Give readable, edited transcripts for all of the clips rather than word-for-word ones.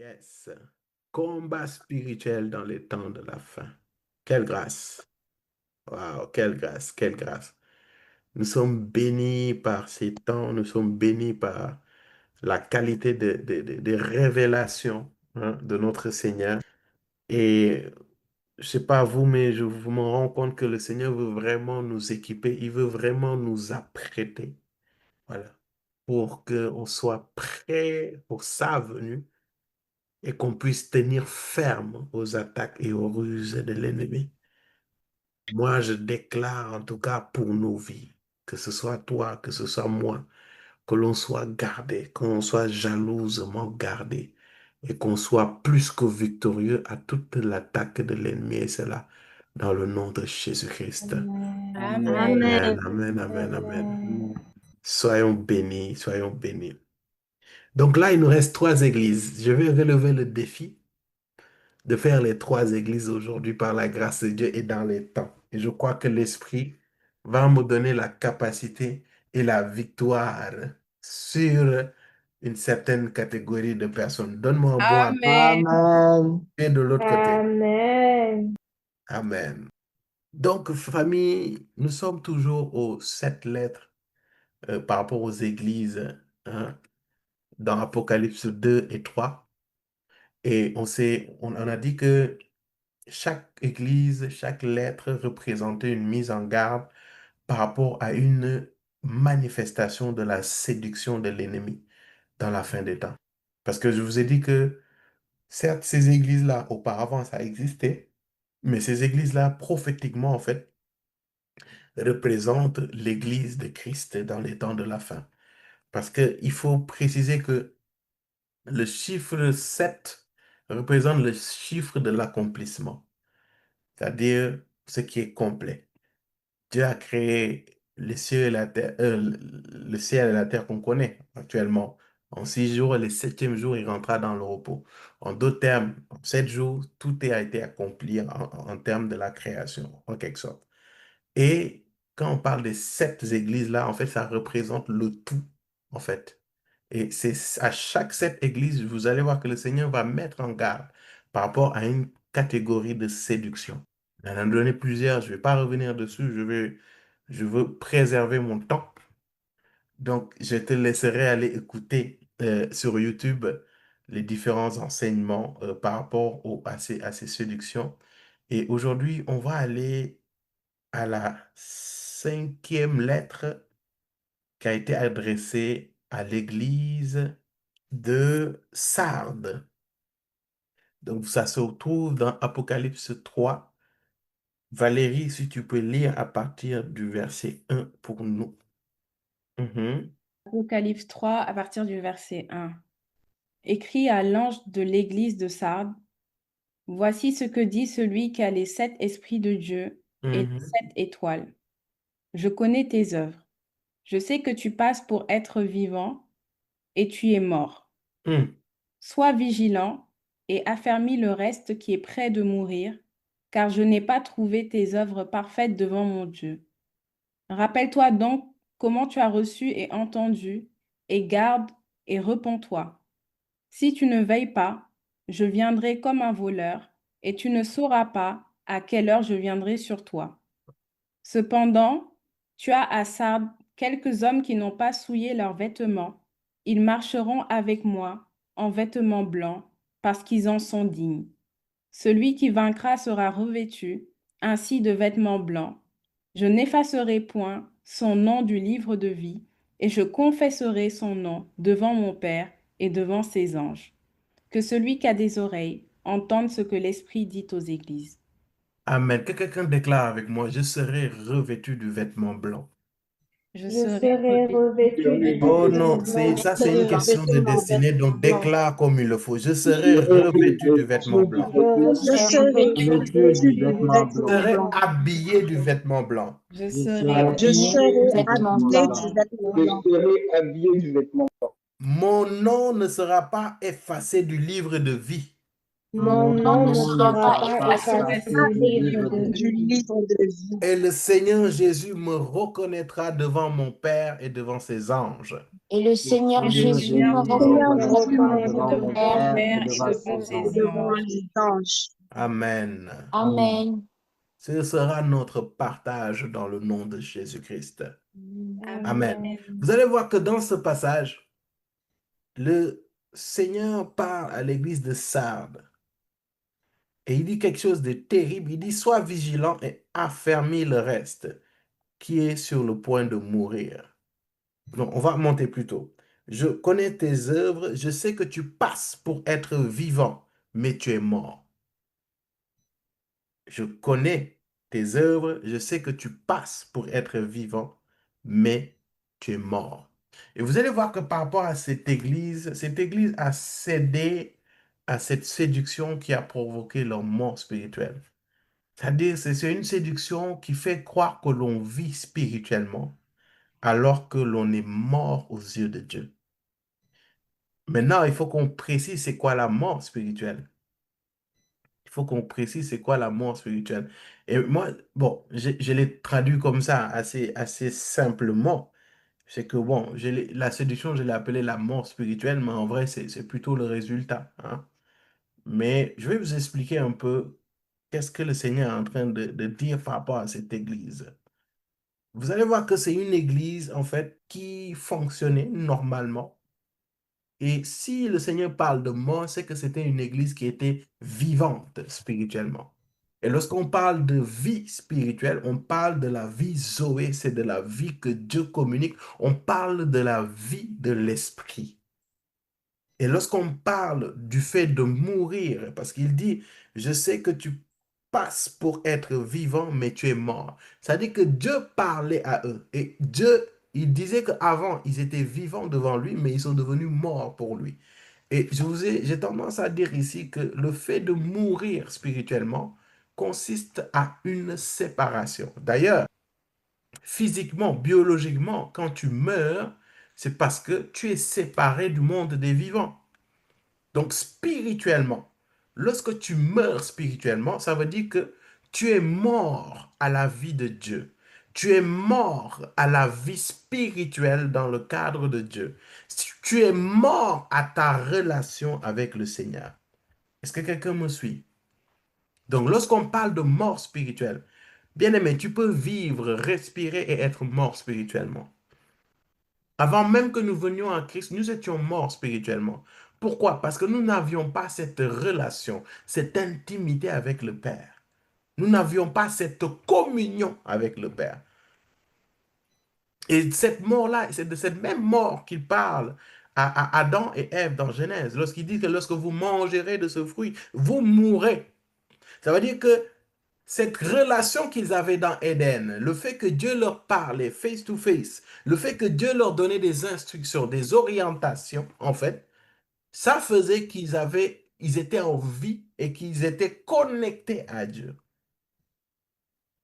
Yes. Combat spirituel dans les temps de la fin. Quelle grâce. Waouh, quelle grâce, quelle grâce. Nous sommes bénis par ces temps, nous sommes bénis par la qualité des révélations de notre Seigneur. Et je sais pas vous, mais je me rends compte que le Seigneur veut vraiment nous équiper, il veut vraiment nous apprêter, voilà, pour qu'on soit prêt pour sa venue et qu'on puisse tenir ferme aux attaques et aux ruses de l'ennemi. Moi, je déclare en tout cas pour nos vies, que ce soit toi, que ce soit moi, que l'on soit gardé, qu'on soit jalousement gardé et qu'on soit plus que victorieux à toute l'attaque de l'ennemi. Et cela dans le nom de Jésus-Christ. Amen. Amen, amen, amen, amen. Soyons bénis, soyons bénis. Donc là, il nous reste 3 églises. Je vais relever le défi de faire les 3 églises aujourd'hui par la grâce de Dieu et dans les temps. Et je crois que l'Esprit va me donner la capacité et la victoire sur une certaine catégorie de personnes. Donne-moi un bon Amen. Amen. et de l'autre côté. Amen. Amen. Donc, famille, nous sommes toujours aux 7 lettres par rapport aux églises hein, dans Apocalypse 2 et 3. Et on a dit que chaque église, chaque lettre représentait une mise en garde par rapport à une manifestation de la séduction de l'ennemi dans la fin des temps. Parce que je vous ai dit que, certes, ces églises-là, auparavant, ça existait, mais ces églises-là, prophétiquement, en fait, représentent l'église de Christ dans les temps de la fin. Parce qu'il faut préciser que le chiffre 7 représente le chiffre de l'accomplissement, c'est-à-dire ce qui est complet. Dieu a créé les cieux et la terre, le ciel et la terre qu'on connaît actuellement. En 6 jours, le septième jour, il rentra dans le repos. En d'autres termes, en 7 jours, tout a été accompli en termes de la création, en quelque sorte. Et quand on parle des 7 églises-là, en fait, ça représente le tout, en fait. Et c'est à chaque 7 églises, vous allez voir que le Seigneur va mettre en garde par rapport à une catégorie de séduction. Il en a donné plusieurs, je ne vais pas revenir dessus, je veux préserver mon temps. Donc, je te laisserai aller écouter sur YouTube les différents enseignements par rapport à ces séductions. Et aujourd'hui, on va aller à la 5e lettre qui a été adressée à l'église de Sardes. Donc, ça se retrouve dans Apocalypse 3. Valérie, si tu peux lire à partir du verset 1 pour nous. Apocalypse 3 à partir du verset 1. Écrit à l'ange de l'église de Sardes, voici ce que dit celui qui a les 7 esprits de Dieu et les 7 étoiles. Je connais tes œuvres. Je sais que tu passes pour être vivant et tu es mort. Sois vigilant et affermis le reste qui est près de mourir, car je n'ai pas trouvé tes œuvres parfaites devant mon Dieu. Rappelle-toi donc comment tu as reçu et entendu, et garde et repens-toi. Si tu ne veilles pas, je viendrai comme un voleur, et tu ne sauras pas à quelle heure je viendrai sur toi. Cependant, tu as à Sardes quelques hommes qui n'ont pas souillé leurs vêtements. Ils marcheront avec moi en vêtements blancs, parce qu'ils en sont dignes. Celui qui vaincra sera revêtu ainsi de vêtements blancs. Je n'effacerai point son nom du livre de vie, et je confesserai son nom devant mon Père et devant ses anges. Que celui qui a des oreilles entende ce que l'Esprit dit aux églises. Amen. Que quelqu'un déclare avec moi, je serai revêtu du vêtement blanc. Je Je serai serai revêtu du Oh vêtement non, blanc. c'est une question de destinée, donc déclare comme il le faut. Je serai revêtu du vêtement blanc. Je serai revêtu du Je vêtement serai blanc. habillé du vêtement blanc. Je Je serai serai Je serai vêtements habillé blancs. du vêtement blanc. Je serai habillé du vêtement. Mon nom ne sera pas effacé du livre de vie. Mon nom ne sera pas effacé effacé du livre de du vie. livre de vie. Et le Seigneur Jésus me reconnaîtra devant mon Père et devant ses anges. Et le Seigneur Le Jésus Seigneur me Seigneur me reconnaîtra Jésus devant me mon reconnaîtra Père devant mon reconnaîtra Père et et devant devant ses ses anges. devant anges. les anges. Amen. Amen. Ce sera notre partage dans le nom de Jésus-Christ. Amen. Amen. Vous allez voir que dans ce passage, le Seigneur parle à l'église de Sardes et il dit quelque chose de terrible. Il dit, sois vigilant et affermis le reste qui est sur le point de mourir. Donc, on va monter plus tôt. Je connais tes œuvres, je sais que tu passes pour être vivant, mais tu es mort. Je connais tes œuvres, je sais que tu passes pour être vivant, mais tu es mort. Et vous allez voir que par rapport à cette église a cédé à cette séduction qui a provoqué leur mort spirituelle. C'est-à-dire, c'est une séduction qui fait croire que l'on vit spirituellement alors que l'on est mort aux yeux de Dieu. Maintenant, il faut qu'on précise c'est quoi la mort spirituelle. Il faut qu'on précise c'est quoi la mort spirituelle. Et moi, bon, je l'ai traduit comme ça, assez simplement. C'est que, bon, la séduction, je l'ai appelée la mort spirituelle, mais en vrai, c'est plutôt le résultat, hein. Mais je vais vous expliquer un peu qu'est-ce que le Seigneur est en train de dire par rapport à cette église. Vous allez voir que c'est une église, en fait, qui fonctionnait normalement. Et si le Seigneur parle de mort, c'est que c'était une église qui était vivante spirituellement. Et lorsqu'on parle de vie spirituelle, on parle de la vie Zoé, c'est de la vie que Dieu communique. On parle de la vie de l'esprit. Et lorsqu'on parle du fait de mourir, parce qu'il dit, je sais que tu passes pour être vivant, mais tu es mort. Ça dit que Dieu parlait à eux. Et Dieu, il disait qu'avant, ils étaient vivants devant lui, mais ils sont devenus morts pour lui. Et j'ai tendance à dire ici que le fait de mourir spirituellement consiste à une séparation. D'ailleurs, physiquement, biologiquement, quand tu meurs, c'est parce que tu es séparé du monde des vivants. Donc, spirituellement, lorsque tu meurs spirituellement, ça veut dire que tu es mort à la vie de Dieu. Tu es mort à la vie spirituelle dans le cadre de Dieu. Tu es mort à ta relation avec le Seigneur. Est-ce que quelqu'un me suit? Donc, lorsqu'on parle de mort spirituelle, bien aimé, tu peux vivre, respirer et être mort spirituellement. Avant même que nous venions à Christ, nous étions morts spirituellement. Pourquoi? Parce que nous n'avions pas cette relation, cette intimité avec le Père. Nous n'avions pas cette communion avec le Père. Et cette mort-là, c'est de cette même mort qu'il parle à Adam et Ève dans Genèse, lorsqu'il dit que lorsque vous mangerez de ce fruit, vous mourrez. Ça veut dire que cette relation qu'ils avaient dans Éden, le fait que Dieu leur parlait face to face, le fait que Dieu leur donnait des instructions, des orientations, en fait, ça faisait ils étaient en vie et qu'ils étaient connectés à Dieu.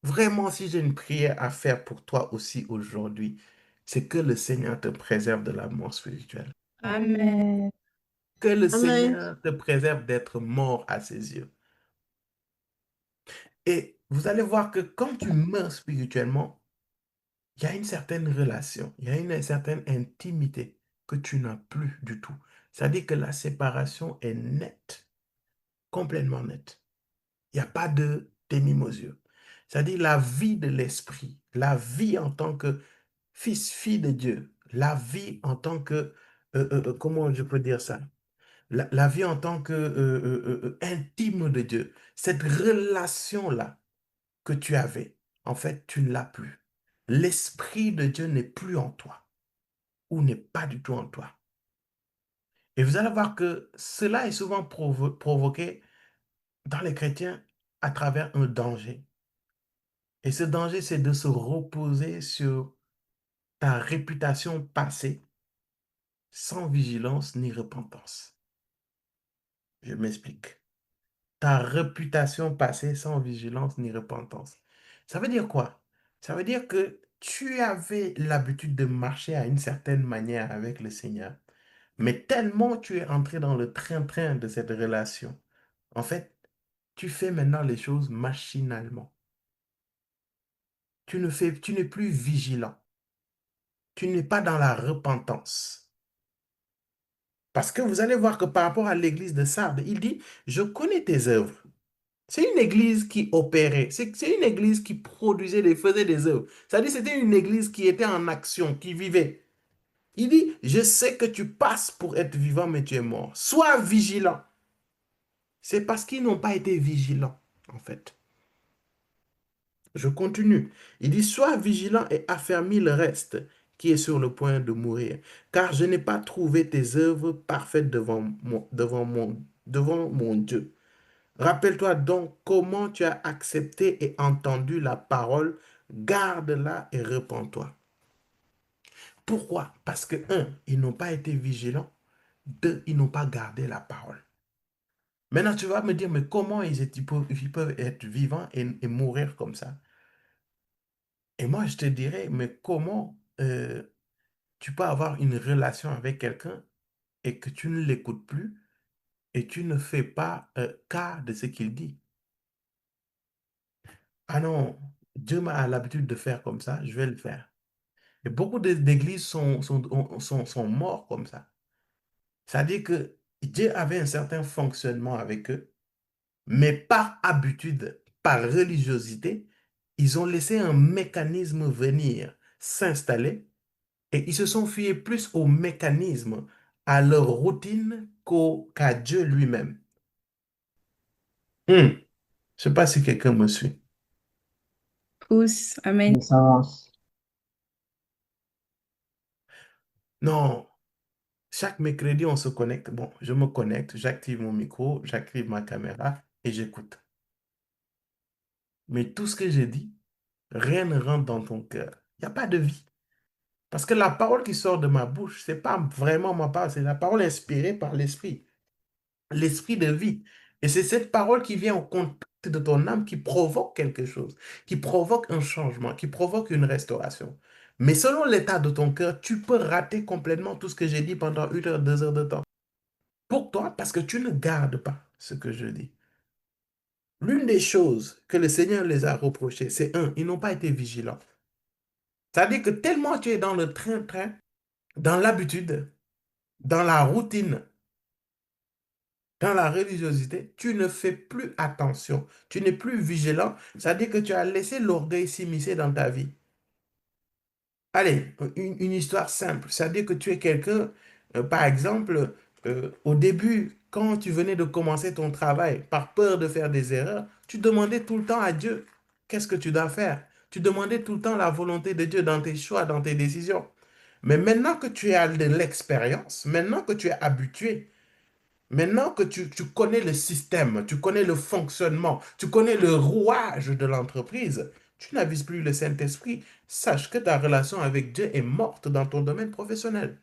Vraiment, si j'ai une prière à faire pour toi aussi aujourd'hui, c'est que le Seigneur te préserve de la mort spirituelle. Amen. Que le Amen. Seigneur te préserve d'être mort à ses yeux. Et vous allez voir que quand tu meurs spirituellement, il y a une certaine relation, il y a une certaine intimité que tu n'as plus du tout. C'est-à-dire que la séparation est nette, complètement nette. Il n'y a pas de demi-mesure. C'est-à-dire la vie de l'esprit, la vie en tant que fils, fille de Dieu, la vie en tant que, comment je peux dire ça? La vie en tant que intime de Dieu. Cette relation-là que tu avais, en fait, tu ne l'as plus. L'Esprit de Dieu n'est plus en toi ou n'est pas du tout en toi. Et vous allez voir que cela est souvent provoqué dans les chrétiens à travers un danger. Et ce danger, c'est de se reposer sur ta réputation passée sans vigilance ni repentance. Je m'explique. Ta réputation passée sans vigilance ni repentance. Ça veut dire quoi? Ça veut dire que tu avais l'habitude de marcher à une certaine manière avec le Seigneur, mais tellement tu es entré dans le train-train de cette relation, En fait, tu fais maintenant les choses machinalement. Tu n'es plus vigilant. Tu n'es pas dans la repentance. Parce que vous allez voir que par rapport à l'église de Sardes, il dit, je connais tes œuvres. C'est une église qui opérait, c'est une église qui produisait, faisait des œuvres. C'est-à-dire c'était une église qui était en action, qui vivait. Il dit, je sais que tu passes pour être vivant, mais tu es mort. Sois vigilant. C'est parce qu'ils n'ont pas été vigilants, en fait. Je continue. Il dit, sois vigilant et affermis le reste qui est sur le point de mourir, car je n'ai pas trouvé tes œuvres parfaites devant mon Dieu. Rappelle-toi donc comment tu as accepté et entendu la parole, garde-la et répands-toi. Pourquoi? Parce que, un, ils n'ont pas été vigilants. Deux, ils n'ont pas gardé la parole. Maintenant, tu vas me dire, mais comment ils peuvent être vivants et mourir comme ça? Et moi, je te dirais, mais comment tu peux avoir une relation avec quelqu'un et que tu ne l'écoutes plus et tu ne fais pas cas de ce qu'il dit? Ah non, Dieu m'a l'habitude de faire comme ça, je vais le faire. Et beaucoup d'églises sont morts comme ça. C'est-à-dire que Dieu avait un certain fonctionnement avec eux, mais par habitude, par religiosité, ils ont laissé un mécanisme venir s'installer et ils se sont fiés plus au mécanisme, à leur routine qu'à Dieu lui-même. Je ne sais pas si quelqu'un me suit. Pousse. Amen. Mais ça avance. Non, chaque mercredi, on se connecte. Bon, je me connecte, j'active mon micro, j'active ma caméra et j'écoute. Mais tout ce que j'ai dit, rien ne rentre dans ton cœur. Il n'y a pas de vie. Parce que la parole qui sort de ma bouche, ce n'est pas vraiment ma parole, c'est la parole inspirée par l'Esprit, l'Esprit de vie. Et c'est cette parole qui vient au contact de ton âme qui provoque quelque chose, qui provoque un changement, qui provoque une restauration. Mais selon l'état de ton cœur, tu peux rater complètement tout ce que j'ai dit pendant 1 heure, 2 heures de temps. Pourquoi? Parce que tu ne gardes pas ce que je dis. L'une des choses que le Seigneur les a reprochées, c'est un, ils n'ont pas été vigilants. C'est-à-dire que tellement tu es dans le train-train, dans l'habitude, dans la routine, dans la religiosité, tu ne fais plus attention, tu n'es plus vigilant, c'est-à-dire que tu as laissé l'orgueil s'immiscer dans ta vie. Allez, une histoire simple, c'est-à-dire que tu es quelqu'un, par exemple, au début, quand tu venais de commencer ton travail, par peur de faire des erreurs, tu demandais tout le temps à Dieu, qu'est-ce que tu dois faire? Tu demandais tout le temps la volonté de Dieu dans tes choix, dans tes décisions. Mais maintenant que tu as de l'expérience, maintenant que tu es habitué, maintenant que tu connais le système, tu connais le fonctionnement, tu connais le rouage de l'entreprise, tu n'avises plus le Saint-Esprit. Sache que ta relation avec Dieu est morte dans ton domaine professionnel.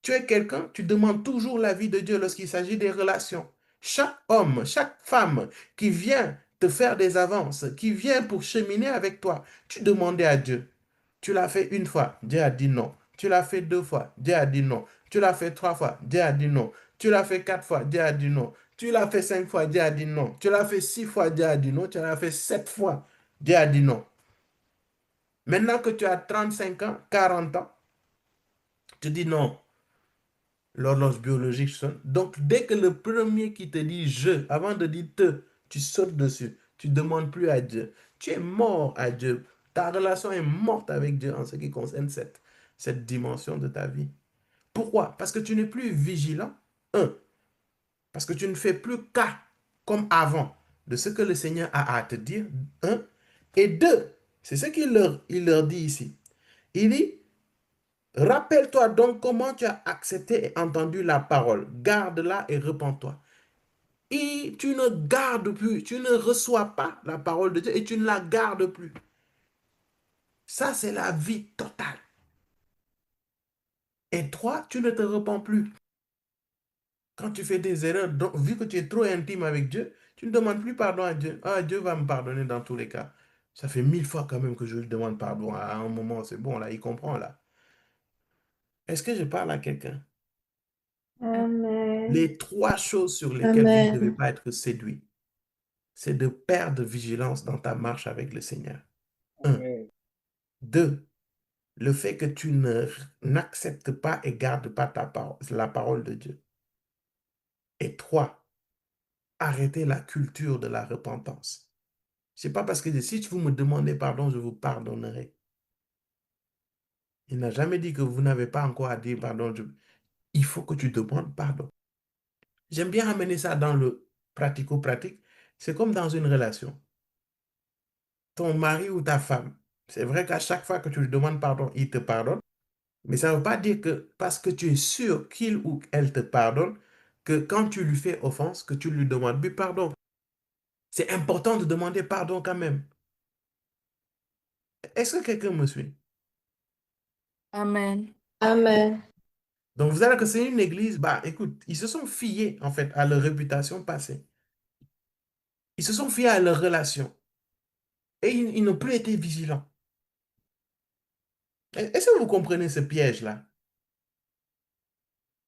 Tu es quelqu'un, tu demandes toujours l'avis de Dieu lorsqu'il s'agit des relations. Chaque homme, chaque femme qui vient te faire des avances, qui vient pour cheminer avec toi, tu demandais à Dieu. Tu l'as fait une fois, Dieu a dit non. Tu l'as fait 2 fois, Dieu a dit non. Tu l'as fait 3 fois, Dieu a dit non. Tu l'as fait 4 fois, Dieu a dit non. Tu l'as fait 5 fois, Dieu a dit non. Tu l'as fait 6 fois, Dieu a dit non. Tu l'as fait 7 fois, Dieu a dit non. Maintenant que tu as 35 ans, 40 ans, tu dis non. L'horloge biologique sonne. Donc, dès que le premier qui te dit je, avant de dire te, tu sautes dessus. Tu ne demandes plus à Dieu. Tu es mort à Dieu. Ta relation est morte avec Dieu en ce qui concerne cette dimension de ta vie. Pourquoi? Parce que tu n'es plus vigilant. Un, parce que tu ne fais plus cas comme avant de ce que le Seigneur a à te dire. Un. Et deux, c'est ce il leur dit ici. Il dit, rappelle-toi donc comment tu as accepté et entendu la parole. Garde-la et repens-toi. Et tu ne gardes plus, tu ne reçois pas la parole de Dieu et tu ne la gardes plus. Ça, c'est la vie totale. Et toi, tu ne te repens plus. Quand tu fais des erreurs, donc, vu que tu es trop intime avec Dieu, tu ne demandes plus pardon à Dieu. Ah, Dieu va me pardonner dans tous les cas. Ça fait 1000 fois quand même que je lui demande pardon. À un moment, c'est bon, là, il comprend, là. Est-ce que je parle à quelqu'un? Amen. Les 3 choses sur lesquelles vous ne devez Amen. pas être séduit, c'est de perdre vigilance dans ta marche avec le Seigneur. Un. Deux, le fait que tu n'acceptes pas et gardes pas la parole de Dieu. Et trois, arrêter la culture de la repentance. C'est pas parce que si vous me demandez pardon, je vous pardonnerai. Il n'a jamais dit que vous n'avez pas encore à dire pardon. Il faut que tu demandes pardon. J'aime bien amener ça dans le pratico-pratique. C'est comme dans une relation. Ton mari ou ta femme, c'est vrai qu'à chaque fois que tu lui demandes pardon, il te pardonne. Mais ça ne veut pas dire que parce que tu es sûr qu'il ou elle te pardonne, que quand tu lui fais offense, que tu lui demandes plus pardon. C'est important de demander pardon quand même. Est-ce que quelqu'un me suit? Amen. Amen. Donc vous allez que c'est une église, bah écoute, ils se sont fiés en fait à leur réputation passée. Ils se sont fiés à leur relation. Et ils n'ont plus été vigilants. Est-ce que vous comprenez ce piège-là?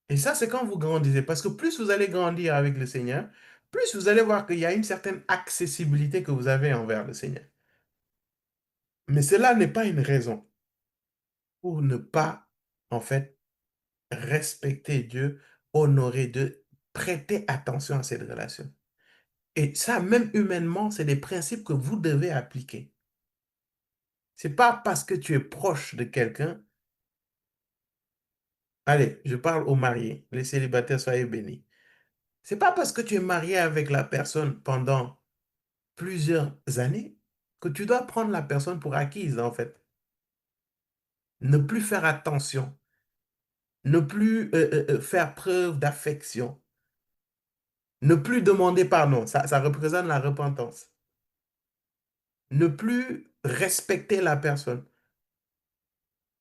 Et ça, c'est quand vous grandissez. Parce que plus vous allez grandir avec le Seigneur, plus vous allez voir qu'il y a une certaine accessibilité que vous avez envers le Seigneur. Mais cela n'est pas une raison pour ne pas, en fait, respecter Dieu, honorer Dieu, prêter attention à cette relation. Et ça, même humainement, c'est des principes que vous devez appliquer. C'est pas parce que tu es proche de quelqu'un. Allez, je parle aux mariés. Les célibataires, soyez bénis. C'est pas parce que tu es marié avec la personne pendant plusieurs années que tu dois prendre la personne pour acquise, en fait. Ne plus faire attention, ne plus faire preuve d'affection, ne plus demander pardon, ça représente la repentance. Ne plus respecter la personne,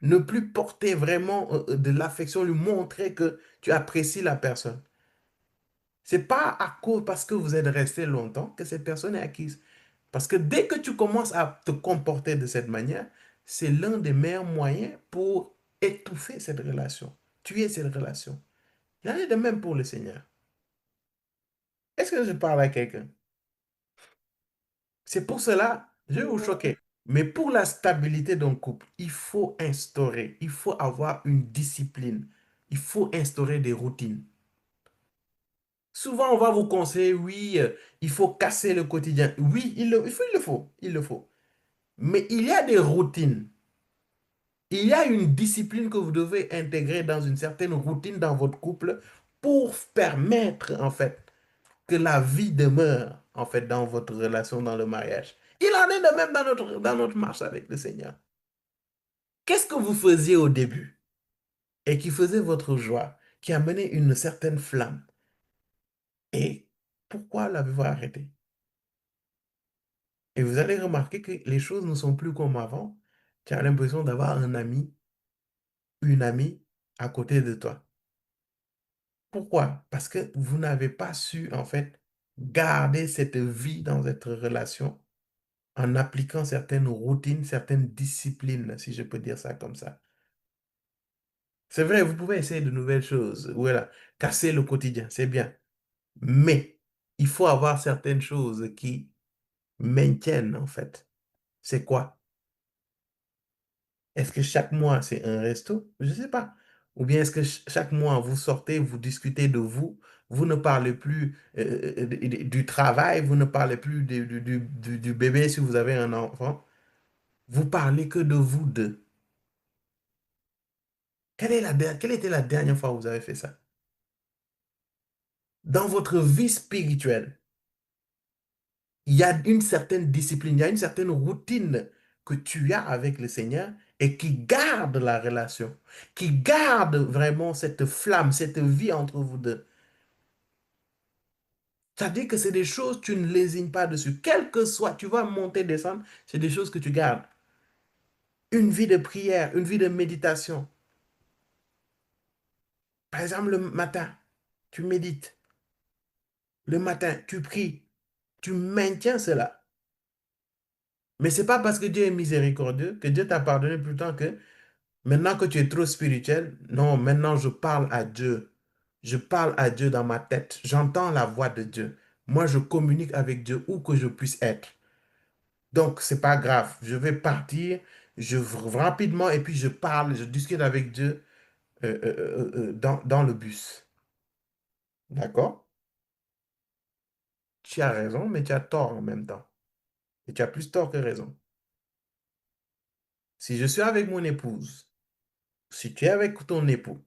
ne plus porter vraiment de l'affection, lui montrer que tu apprécies la personne. C'est pas à cause parce que vous êtes resté longtemps que cette personne est acquise. Parce que dès que tu commences à te comporter de cette manière, c'est l'un des meilleurs moyens pour étouffer cette relation, tuer cette relation. Il y en a de même pour le Seigneur. Est-ce que je parle à quelqu'un? C'est pour cela, je vais vous choquer. Mais pour la stabilité d'un couple, il faut instaurer, il faut avoir une discipline, il faut instaurer des routines. Souvent, on va vous conseiller, oui, il faut casser le quotidien. Oui, il le faut. Mais il y a des routines. Il y a une discipline que vous devez intégrer dans une certaine routine dans votre couple pour permettre, en fait, que la vie demeure, en fait, dans votre relation, dans le mariage. Il en est de même dans notre marche avec le Seigneur. Qu'est-ce que vous faisiez au début et qui faisait votre joie, qui amenait une certaine flamme? Et pourquoi l'avez-vous arrêté? Et vous allez remarquer que les choses ne sont plus comme avant. Tu as l'impression d'avoir un ami, une amie à côté de toi. Pourquoi? Parce que vous n'avez pas su, en fait, garder cette vie dans votre relation en appliquant certaines routines, certaines disciplines, si je peux dire ça comme ça. C'est vrai, vous pouvez essayer de nouvelles choses. Voilà, casser le quotidien, c'est bien. Mais il faut avoir certaines choses qui maintiennent, en fait. C'est quoi? Est-ce que chaque mois, c'est un resto? Je ne sais pas. Ou bien est-ce que chaque mois, vous sortez, vous discutez de vous, vous ne parlez plus du travail, vous ne parlez plus du bébé si vous avez un enfant, vous parlez que de vous deux. Quelle était la dernière fois où vous avez fait ça? Dans votre vie spirituelle, il y a une certaine discipline, il y a une certaine routine que tu as avec le Seigneur et qui garde la relation, qui garde vraiment cette flamme, cette vie entre vous deux. C'est-à-dire que c'est des choses, tu ne lésines pas dessus. Quel que soit, tu vas monter, descendre, c'est des choses que tu gardes. Une vie de prière, une vie de méditation. Par exemple, le matin, tu médites. Le matin, tu pries. Tu maintiens cela. Mais ce n'est pas parce que Dieu est miséricordieux que Dieu t'a pardonné plus tard que maintenant que tu es trop spirituel. Non, maintenant je parle à Dieu. Je parle à Dieu dans ma tête. J'entends la voix de Dieu. Moi, je communique avec Dieu où que je puisse être. Donc, c'est pas grave. Je vais partir rapidement et puis je parle, je discute avec Dieu dans le bus. D'accord? Tu as raison, mais tu as tort en même temps. Et tu as plus tort que raison. Si je suis avec mon épouse, si tu es avec ton époux,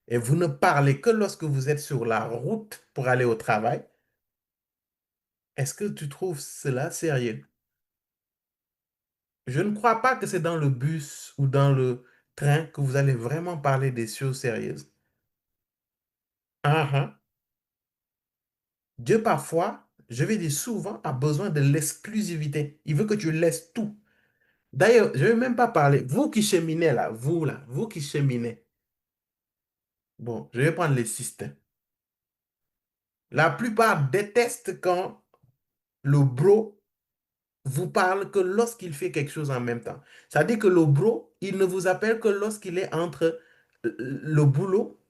et vous ne parlez que lorsque vous êtes sur la route pour aller au travail, est-ce que tu trouves cela sérieux? Je ne crois pas que c'est dans le bus ou dans le train que vous allez vraiment parler des choses sérieuses. Ah, ah. Dieu, parfois, je vais dire souvent, a besoin de l'exclusivité. Il veut que tu laisses tout. D'ailleurs, je ne vais même pas parler. Vous qui cheminez. Bon, je vais prendre les systèmes. La plupart détestent quand le bro vous parle que lorsqu'il fait quelque chose en même temps. C'est-à-dire que le bro, il ne vous appelle que lorsqu'il est entre le boulot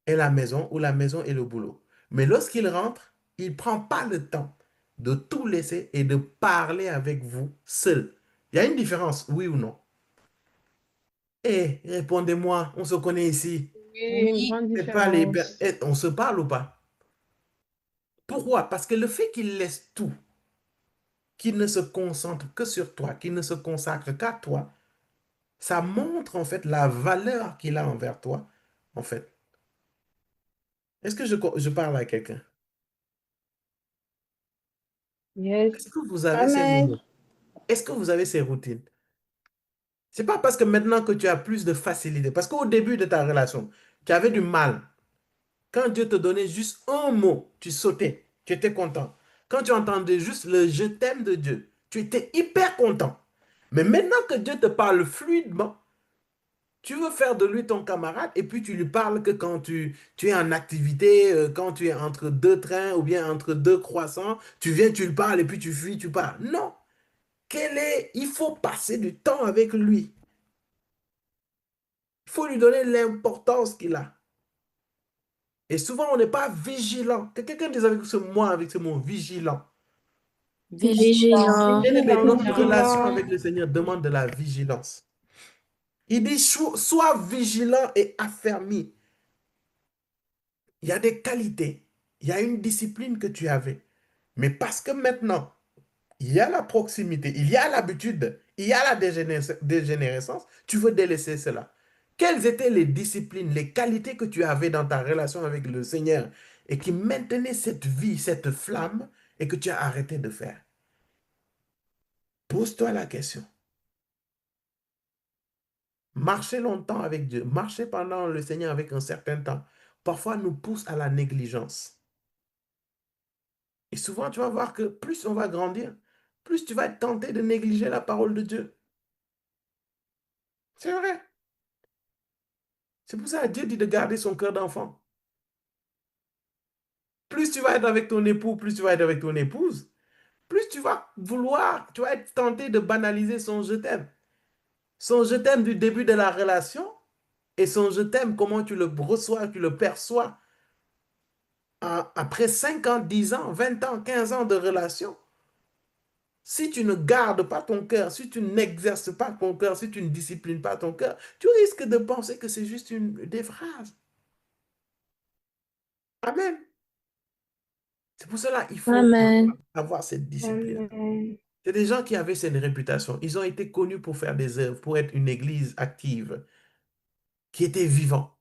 et la maison ou la maison et le boulot. Mais lorsqu'il rentre, il ne prend pas le temps de tout laisser et de parler avec vous seul. Il y a une différence, oui ou non? Eh, répondez-moi, on se connaît ici. Oui, une Oui, grande C'est pas les... différence. Eh, on se parle ou pas? Pourquoi? Parce que le fait qu'il laisse tout, qu'il ne se concentre que sur toi, qu'il ne se consacre qu'à toi, ça montre en fait la valeur qu'il a envers toi, en fait. Est-ce que je parle à quelqu'un? Yes. Est-ce que vous avez ces Amen. moments? Est-ce que vous avez ces routines? C'est pas parce que maintenant que tu as plus de facilité, parce qu'au début de ta relation, tu avais du mal. Quand Dieu te donnait juste un mot, tu sautais, tu étais content. Quand tu entendais juste le je t'aime de Dieu, tu étais hyper content. Mais maintenant que Dieu te parle fluidement, tu veux faire de lui ton camarade et puis tu lui parles que quand tu es en activité, quand tu es entre deux trains ou bien entre deux croissants, tu viens, tu lui parles et puis tu fuis, tu pars. Non. Il faut passer du temps avec lui. Il faut lui donner l'importance qu'il a. Et souvent, on n'est pas vigilant. Que quelqu'un dise avec ce mot, avec ce mot, vigilant. vigilant. Vigilant. Bien-aimé, Vigilant, notre Vigilant. relation vigilant. avec le Seigneur demande de la vigilance. Il dit, sois vigilant et affermi. Il y a des qualités, il y a une discipline que tu avais. Mais parce que maintenant, il y a la proximité, il y a l'habitude, il y a la dégénérescence, tu veux délaisser cela. Quelles étaient les disciplines, les qualités que tu avais dans ta relation avec le Seigneur et qui maintenaient cette vie, cette flamme et que tu as arrêté de faire? Pose-toi la question. Marcher longtemps avec Dieu, marcher pendant le Seigneur avec un certain temps, parfois nous pousse à la négligence. Et souvent, tu vas voir que plus on va grandir, plus tu vas être tenté de négliger la parole de Dieu. C'est vrai. C'est pour ça que Dieu dit de garder son cœur d'enfant. Plus tu vas être avec ton époux, plus tu vas être avec ton épouse, plus tu vas vouloir, tu vas être tenté de banaliser son je t'aime. Son je t'aime du début de la relation et son je t'aime, comment tu le reçois, tu le perçois après 5 ans, 10 ans, 20 ans, 15 ans de relation. Si tu ne gardes pas ton cœur, si tu n'exerces pas ton cœur, si tu ne disciplines pas ton cœur, tu risques de penser que c'est juste des phrases. Amen. C'est pour cela qu'il faut Amen. avoir cette discipline. Amen. C'est des gens qui avaient cette réputation. Ils ont été connus pour faire des œuvres, pour être une église active, qui était vivant.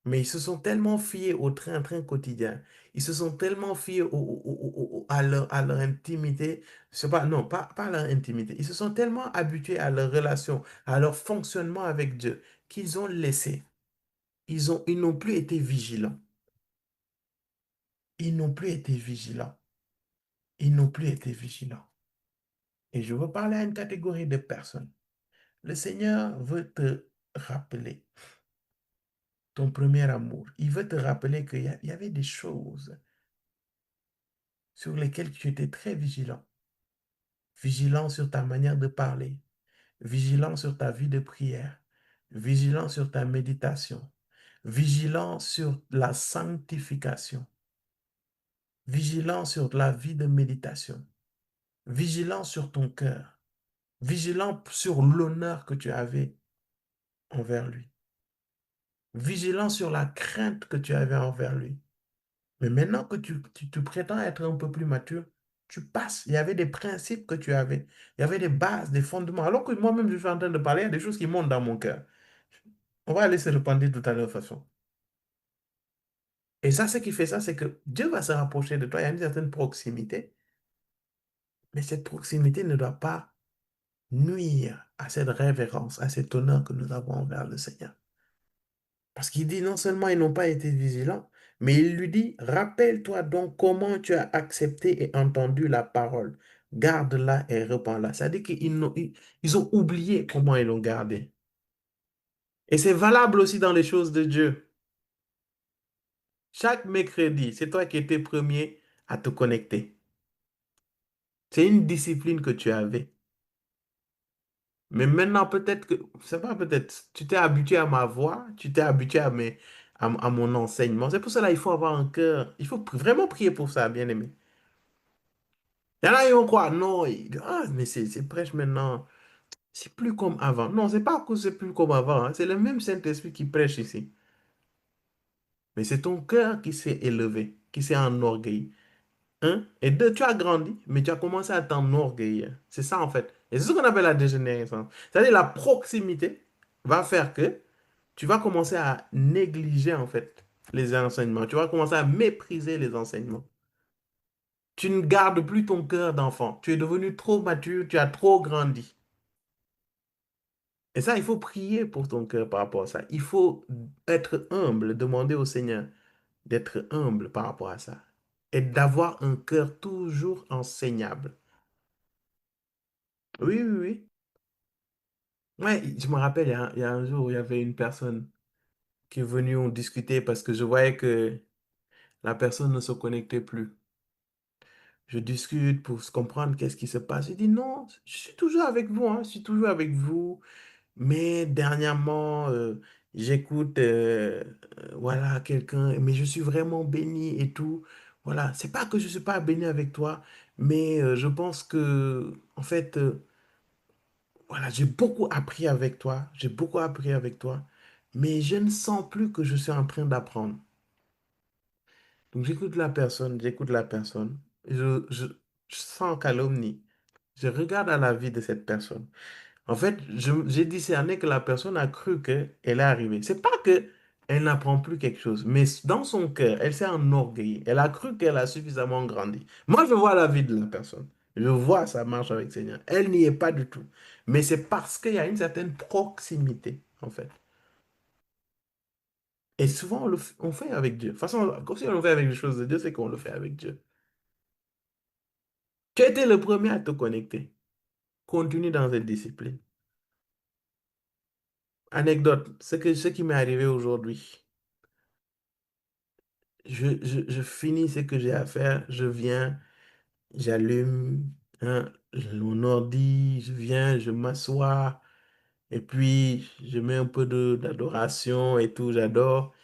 Mais ils se sont tellement fiés au train-train quotidien. Ils se sont tellement fiés à leur intimité. C'est pas, non, pas à leur intimité. Ils se sont tellement habitués à leur relation, à leur fonctionnement avec Dieu, qu'ils ont laissé. Ils n'ont plus été vigilants. Ils n'ont plus été vigilants. Ils n'ont plus été vigilants. Et je veux parler à une catégorie de personnes. Le Seigneur veut te rappeler ton premier amour. Il veut te rappeler il y avait des choses sur lesquelles tu étais très vigilant. Vigilant sur ta manière de parler, vigilant sur ta vie de prière, vigilant sur ta méditation, vigilant sur la sanctification, vigilant sur la vie de méditation, vigilant sur ton cœur, vigilant sur l'honneur que tu avais envers lui, vigilant sur la crainte que tu avais envers lui. Mais maintenant que tu prétends être un peu plus mature, tu passes. Il y avait des principes que tu avais. Il y avait des bases, des fondements. Alors que moi-même, je suis en train de parler, il y a des choses qui montent dans mon cœur. On va aller se répandre tout à l'heure de toute façon. Et ça, ce qui fait ça, c'est que Dieu va se rapprocher de toi. Il y a une certaine proximité. Mais cette proximité ne doit pas nuire à cette révérence, à cet honneur que nous avons envers le Seigneur. Parce qu'il dit non seulement ils n'ont pas été vigilants, mais il lui dit, rappelle-toi donc comment tu as accepté et entendu la parole. Garde-la et répands-la. C'est-à-dire qu'ils ont oublié comment ils l'ont gardé. Et c'est valable aussi dans les choses de Dieu. Chaque mercredi, c'est toi qui étais premier à te connecter. C'est une discipline que tu avais. Mais maintenant, peut-être que, c'est pas peut-être, tu t'es habitué à ma voix, tu t'es habitué à mon enseignement. C'est pour cela qu'il faut avoir un cœur. Il faut vraiment prier pour ça, bien aimé. Il y en a qui vont croire, non, ah, mais c'est prêche maintenant. C'est plus comme avant. Non, c'est pas que c'est plus comme avant, hein. C'est le même Saint-Esprit qui prêche ici. Mais c'est ton cœur qui s'est élevé, qui s'est enorgueilli. Un. Et deux, tu as grandi, mais tu as commencé à t'enorgueillir. C'est ça, en fait. Et c'est ce qu'on appelle la dégénérescence. C'est-à-dire la proximité va faire que tu vas commencer à négliger, en fait, les enseignements. Tu vas commencer à mépriser les enseignements. Tu ne gardes plus ton cœur d'enfant. Tu es devenu trop mature, tu as trop grandi. Et ça, il faut prier pour ton cœur par rapport à ça. Il faut être humble, demander au Seigneur d'être humble par rapport à ça. Et d'avoir un cœur toujours enseignable. Oui, oui, oui. Ouais, je me rappelle, il y a un jour où il y avait une personne qui est venue, on discutait parce que je voyais que la personne ne se connectait plus. Je discute pour se comprendre qu'est-ce qui se passe. Je dis non, je suis toujours avec vous, hein, je suis toujours avec vous. Mais dernièrement, j'écoute voilà, quelqu'un, mais je suis vraiment béni et tout. Voilà, c'est pas que je suis pas béni avec toi, mais je pense que, en fait, voilà, j'ai beaucoup appris avec toi, j'ai beaucoup appris avec toi, mais je ne sens plus que je suis en train d'apprendre. Donc j'écoute la personne, je sens calomnie. Je regarde à la vie de cette personne. En fait, j'ai discerné que la personne a cru qu'elle est arrivée. C'est pas que elle n'apprend plus quelque chose, mais dans son cœur, elle s'est enorgueillie. Elle a cru qu'elle a suffisamment grandi. Moi, je vois la vie de la personne. Je vois sa marche avec le Seigneur. Elle n'y est pas du tout. Mais c'est parce qu'il y a une certaine proximité, en fait. Et souvent, on fait avec Dieu. De toute façon, quand on fait avec les choses de Dieu, c'est qu'on le fait avec Dieu. Tu as été le premier à te connecter. Continue dans cette discipline. Anecdote, ce qui m'est arrivé aujourd'hui. Je finis ce que j'ai à faire, je viens, j'allume hein, mon ordi, je viens, je m'assois, et puis je mets un peu d'adoration et tout, j'adore.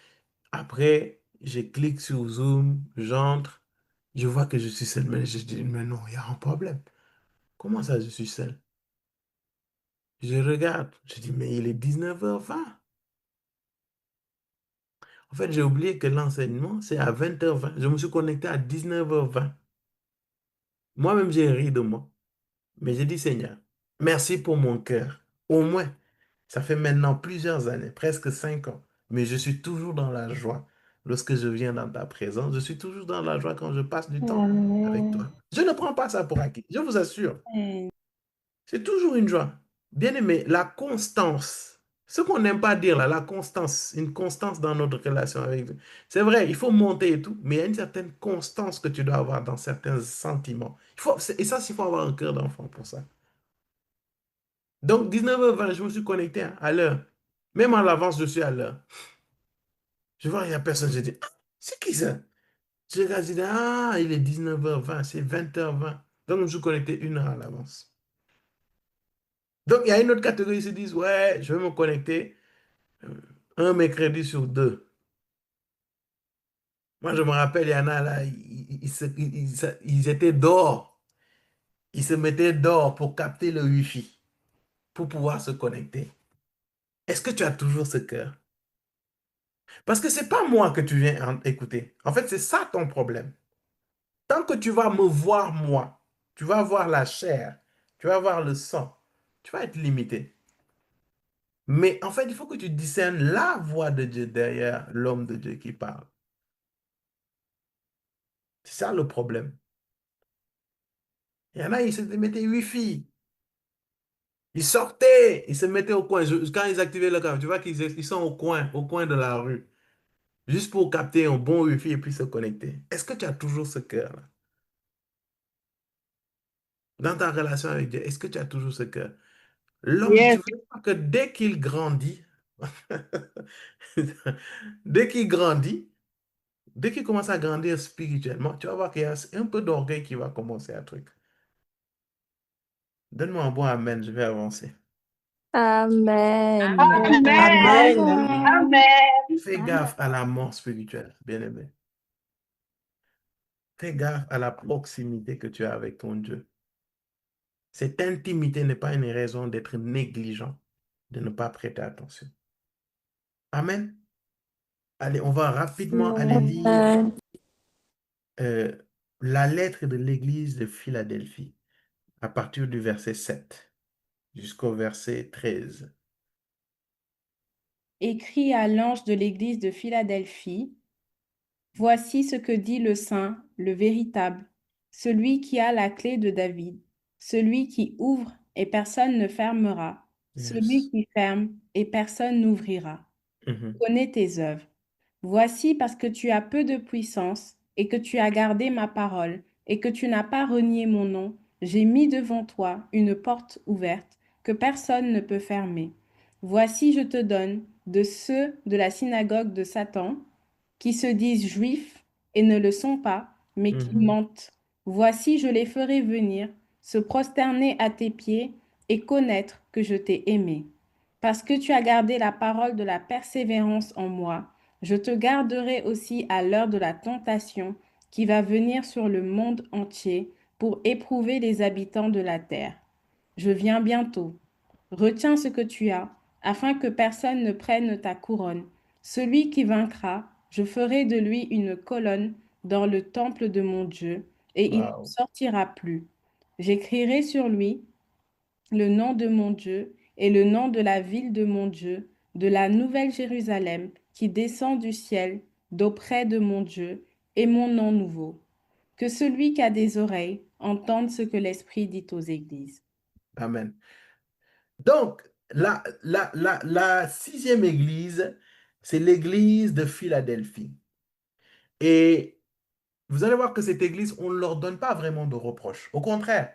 Après, je clique sur Zoom, j'entre, je vois que je suis seul, mais je dis, mais non, il y a un problème. Comment ça, je suis seul? Je regarde, je dis, mais il est 19h20. En fait, j'ai oublié que l'enseignement, c'est à 20h20. Je me suis connecté à 19h20. Moi-même, j'ai ri de moi. Mais j'ai dit, Seigneur, merci pour mon cœur. Au moins, ça fait maintenant plusieurs années, presque 5 ans, mais je suis toujours dans la joie lorsque je viens dans ta présence. Je suis toujours dans la joie quand je passe du temps avec Amen. toi. Je ne prends pas ça pour acquis, je vous assure. Amen. C'est toujours une joie. Bien aimé, la constance, ce qu'on n'aime pas dire là, la constance, une constance dans notre relation avec Dieu. C'est vrai, il faut monter et tout, mais il y a une certaine constance que tu dois avoir dans certains sentiments. Et ça, il faut avoir un cœur d'enfant pour ça. Donc, 19h20, je me suis connecté hein, à l'heure. Même à l'avance, je suis à l'heure. Je vois, il n'y a personne. Je dis, ah, c'est qui ça? Je regarde, je dis, ah, il est 19h20, c'est 20h20. Donc, je me suis connecté 1 heure à l'avance. Donc, il y a une autre catégorie qui se disent, ouais, je vais me connecter un mercredi sur deux. Moi, je me rappelle, il y en a là, ils étaient dehors. Ils se mettaient dehors pour capter le Wi-Fi, pour pouvoir se connecter. Est-ce que tu as toujours ce cœur? Parce que c'est pas moi que tu viens écouter. En fait, c'est ça ton problème. Tant que tu vas me voir moi, tu vas voir la chair, tu vas voir le sang, tu vas être limité. Mais en fait, il faut que tu discernes la voix de Dieu derrière l'homme de Dieu qui parle. C'est ça le problème. Il y en a, ils se mettaient Wi-Fi. Ils sortaient, ils se mettaient au coin. Quand ils activaient le câble, tu vois qu'ils sont au coin de la rue, juste pour capter un bon Wi-Fi et puis se connecter. Est-ce que tu as toujours ce cœur-là? Dans ta relation avec Dieu, est-ce que tu as toujours ce cœur? L'homme, tu Yes. vois que dès qu'il grandit, dès qu'il grandit, dès qu'il commence à grandir spirituellement, tu vas voir qu'il y a un peu d'orgueil qui va commencer à truc. Donne-moi un bon amen, je vais avancer. Amen. Amen. Amen. Amen. Amen. Fais gaffe à la mort spirituelle, bien-aimé. Fais gaffe à la proximité que tu as avec ton Dieu. Cette intimité n'est pas une raison d'être négligent, de ne pas prêter attention. Amen. Allez, on va rapidement aller lire Amen. euh, la lettre de l'église de Philadelphie à partir du verset 7 jusqu'au verset 13. Écrit à l'ange de l'église de Philadelphie, voici ce que dit le Saint, le véritable, celui qui a la clé de David, celui qui ouvre et personne ne fermera, celui Yes. qui ferme et personne n'ouvrira. Mhm. Connais tes œuvres. Voici parce que tu as peu de puissance et que tu as gardé ma parole et que tu n'as pas renié mon nom, j'ai mis devant toi une porte ouverte que personne ne peut fermer. Voici, je te donne de ceux de la synagogue de Satan qui se disent juifs et ne le sont pas, mais qui Mhm. mentent. Voici, je les ferai venir, se prosterner à tes pieds et connaître que je t'ai aimé. Parce que tu as gardé la parole de la persévérance en moi, je te garderai aussi à l'heure de la tentation qui va venir sur le monde entier pour éprouver les habitants de la terre. Je viens bientôt. Retiens ce que tu as, afin que personne ne prenne ta couronne. Celui qui vaincra, je ferai de lui une colonne dans le temple de mon Dieu, et il ne Wow. sortira plus. J'écrirai sur lui le nom de mon Dieu et le nom de la ville de mon Dieu, de la nouvelle Jérusalem qui descend du ciel d'auprès de mon Dieu, et mon nom nouveau. Que celui qui a des oreilles entende ce que l'Esprit dit aux églises. Amen. Donc, la sixième église, c'est l'église de Philadelphie. Et vous allez voir que cette église, on ne leur donne pas vraiment de reproches. Au contraire,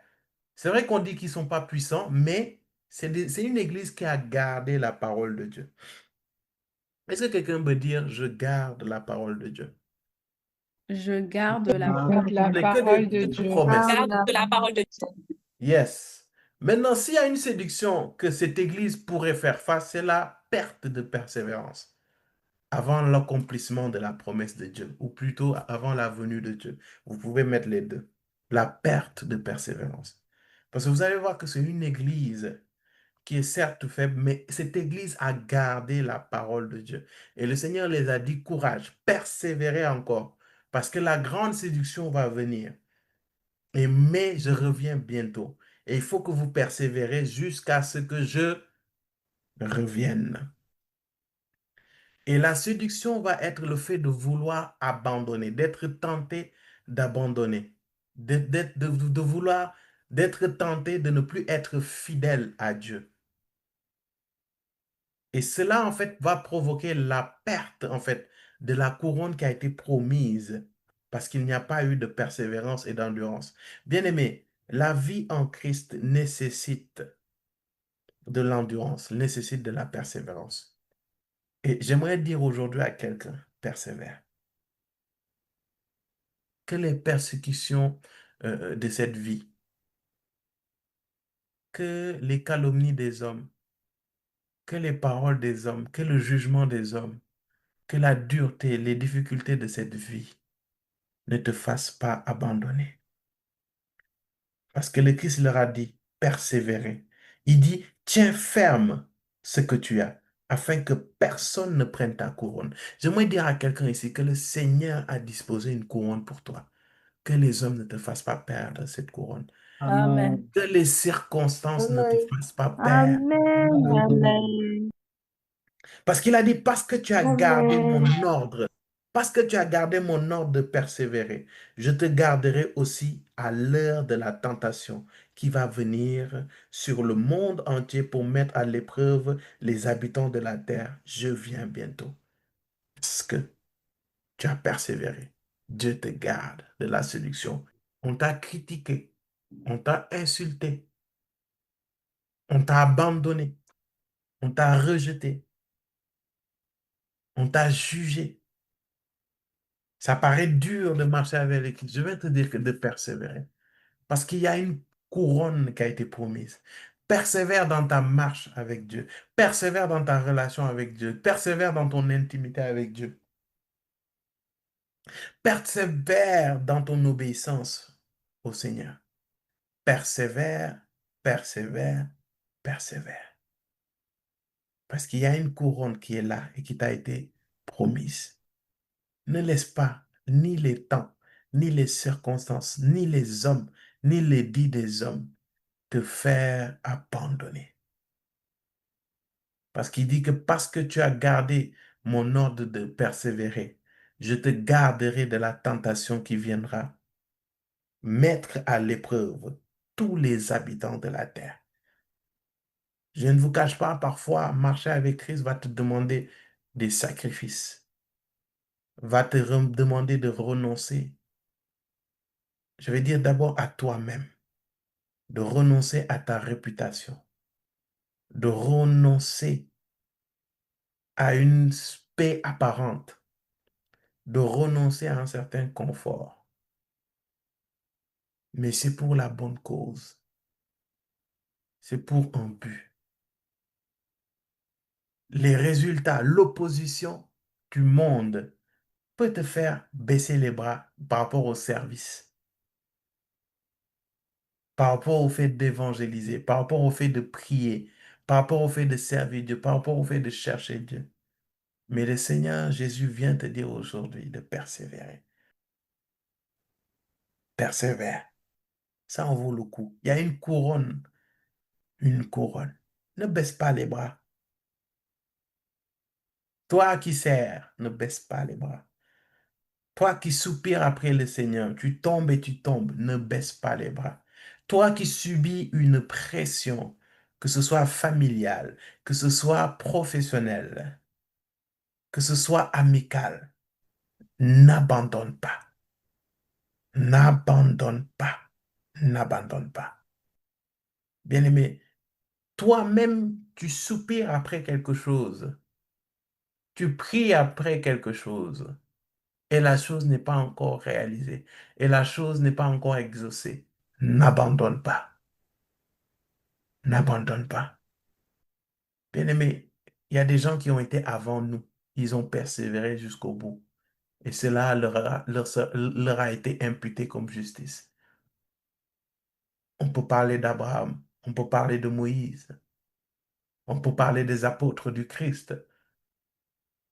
c'est vrai qu'on dit qu'ils ne sont pas puissants, mais c'est une église qui a gardé la parole de Dieu. Est-ce que quelqu'un peut dire, je garde la parole de Dieu? Je garde la Garde parole la de Ce n'est que parole de des Dieu. promesses. Amen. Yes. Maintenant, s'il y a une séduction que cette église pourrait faire face, c'est la perte de persévérance avant l'accomplissement de la promesse de Dieu, ou plutôt avant la venue de Dieu. Vous pouvez mettre les deux. La perte de persévérance. Parce que vous allez voir que c'est une église qui est certes faible, mais cette église a gardé la parole de Dieu. Et le Seigneur les a dit, courage, persévérez encore, parce que la grande séduction va venir. Mais je reviens bientôt. Et il faut que vous persévérez jusqu'à ce que je revienne. Et la séduction va être le fait de vouloir abandonner, d'être tenté d'abandonner, de vouloir, d'être tenté de ne plus être fidèle à Dieu. Et cela, en fait, va provoquer la perte, en fait, de la couronne qui a été promise parce qu'il n'y a pas eu de persévérance et d'endurance. Bien-aimé, la vie en Christ nécessite de l'endurance, nécessite de la persévérance. Et j'aimerais dire aujourd'hui à quelqu'un, persévère. Que les persécutions de cette vie, que les calomnies des hommes, que les paroles des hommes, que le jugement des hommes, que la dureté, les difficultés de cette vie ne te fasse pas abandonner. Parce que le Christ leur a dit, persévérer. Il dit, tiens ferme ce que tu as, afin que personne ne prenne ta couronne. J'aimerais dire à quelqu'un ici que le Seigneur a disposé une couronne pour toi. Que les hommes ne te fassent pas perdre cette couronne. Amen. Que les circonstances ne te Amen. fassent pas perdre. Amen. Amen. Parce qu'il a dit, parce que tu as gardé Amen. mon ordre, parce que tu as gardé mon ordre de persévérer, je te garderai aussi à l'heure de la tentation qui va venir sur le monde entier pour mettre à l'épreuve les habitants de la terre. Je viens bientôt. Parce que tu as persévéré. Dieu te garde de la séduction. On t'a critiqué, on t'a insulté, on t'a abandonné, on t'a rejeté, on t'a jugé. Ça paraît dur de marcher avec l'équipe. Je vais te dire que de persévérer. Parce qu'il y a une couronne qui a été promise. Persévère dans ta marche avec Dieu. Persévère dans ta relation avec Dieu. Persévère dans ton intimité avec Dieu. Persévère dans ton obéissance au Seigneur. Persévère, persévère, persévère. Parce qu'il y a une couronne qui est là et qui t'a été promise. Ne laisse pas ni les temps, ni les circonstances, ni les hommes, ni les dits des hommes te faire abandonner. Parce qu'il dit que parce que tu as gardé mon ordre de persévérer, je te garderai de la tentation qui viendra mettre à l'épreuve tous les habitants de la terre. Je ne vous cache pas, parfois, marcher avec Christ va te demander des sacrifices, va te demander de renoncer. Je vais dire d'abord à toi-même, de renoncer à ta réputation, de renoncer à une paix apparente, de renoncer à un certain confort. Mais c'est pour la bonne cause, c'est pour un but. Les résultats, l'opposition du monde peut te faire baisser les bras par rapport au service, par rapport au fait d'évangéliser, par rapport au fait de prier, par rapport au fait de servir Dieu, par rapport au fait de chercher Dieu. Mais le Seigneur Jésus vient te dire aujourd'hui de persévérer. Persévère. Ça en vaut le coup. Il y a une couronne. Une couronne. Ne baisse pas les bras. Toi qui sers, ne baisse pas les bras. Toi qui soupires après le Seigneur, tu tombes et tu tombes, ne baisse pas les bras. Toi qui subis une pression, que ce soit familiale, que ce soit professionnelle, que ce soit amicale, n'abandonne pas. N'abandonne pas. N'abandonne pas. Bien-aimé, toi-même, tu soupires après quelque chose. Tu pries après quelque chose. Et la chose n'est pas encore réalisée. Et la chose n'est pas encore exaucée. N'abandonne pas. N'abandonne pas. Bien-aimé, il y a des gens qui ont été avant nous. Ils ont persévéré jusqu'au bout. Et cela leur a été imputé comme justice. On peut parler d'Abraham. On peut parler de Moïse. On peut parler des apôtres du Christ.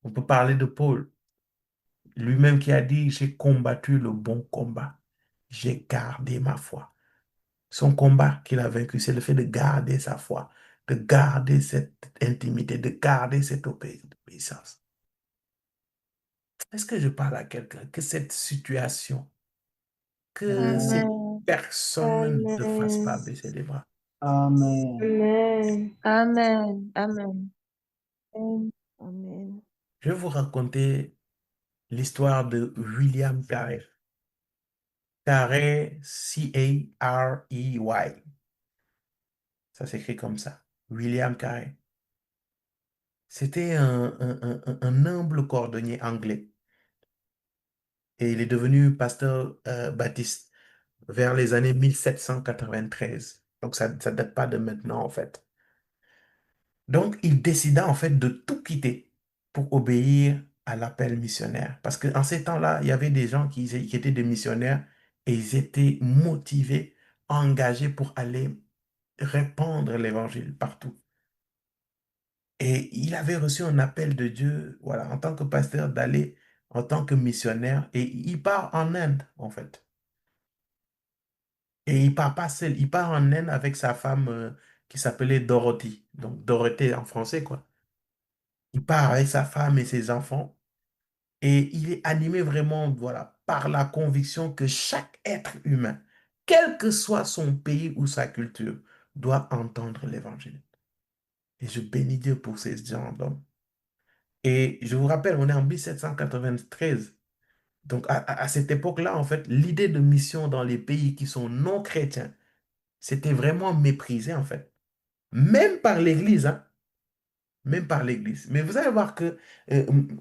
On peut parler de Paul. Lui-même qui a dit, j'ai combattu le bon combat. J'ai gardé ma foi. Son combat qu'il a vaincu, c'est le fait de garder sa foi, de garder cette intimité, de garder cette obéissance. Est-ce que je parle à quelqu'un que cette situation, que cette Amen. personne ne te fasse pas Amen. baisser les bras? Amen. Amen. Amen. Amen. Amen. Amen. Je vais vous raconter l'histoire de William Carey. Carey, C-A-R-E-Y. Ça s'écrit comme ça. William Carey. C'était un humble cordonnier anglais. Et il est devenu pasteur baptiste vers les années 1793. Donc, ça ne date pas de maintenant, en fait. Donc, il décida, en fait, de tout quitter pour obéir à l'appel missionnaire. Parce qu'en ces temps-là, il y avait des gens qui étaient des missionnaires et ils étaient motivés, engagés pour aller répandre l'évangile partout. Et il avait reçu un appel de Dieu, voilà, en tant que pasteur, d'aller en tant que missionnaire. Et il part en Inde, en fait. Et il part pas seul, il part en Inde avec sa femme qui s'appelait Dorothy. Donc Dorothée en français, quoi. Il part avec sa femme et ses enfants. Et il est animé vraiment, voilà, par la conviction que chaque être humain, quel que soit son pays ou sa culture, doit entendre l'évangile. Et je bénis Dieu pour ces gens d'hommes. Et je vous rappelle, on est en 1793. Donc, à cette époque-là, en fait, l'idée de mission dans les pays qui sont non chrétiens, c'était vraiment méprisé, en fait. Même par l'Église, hein. Même par l'Église. Mais vous allez voir que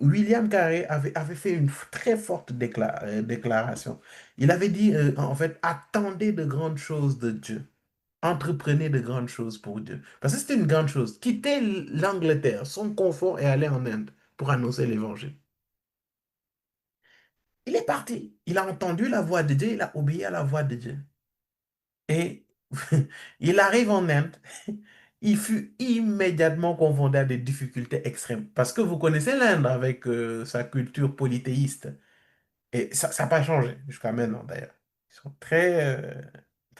William Carey avait fait une très forte déclaration. Il avait dit, en fait, attendez de grandes choses de Dieu. Entreprenez de grandes choses pour Dieu. Parce que c'était une grande chose. Quitter l'Angleterre, son confort et aller en Inde pour annoncer l'Évangile. Il est parti. Il a entendu la voix de Dieu, il a obéi à la voix de Dieu. Et il arrive en Inde. Il fut immédiatement confronté à des difficultés extrêmes. Parce que vous connaissez l'Inde avec sa culture polythéiste. Et ça n'a pas changé jusqu'à maintenant, d'ailleurs. Ils sont très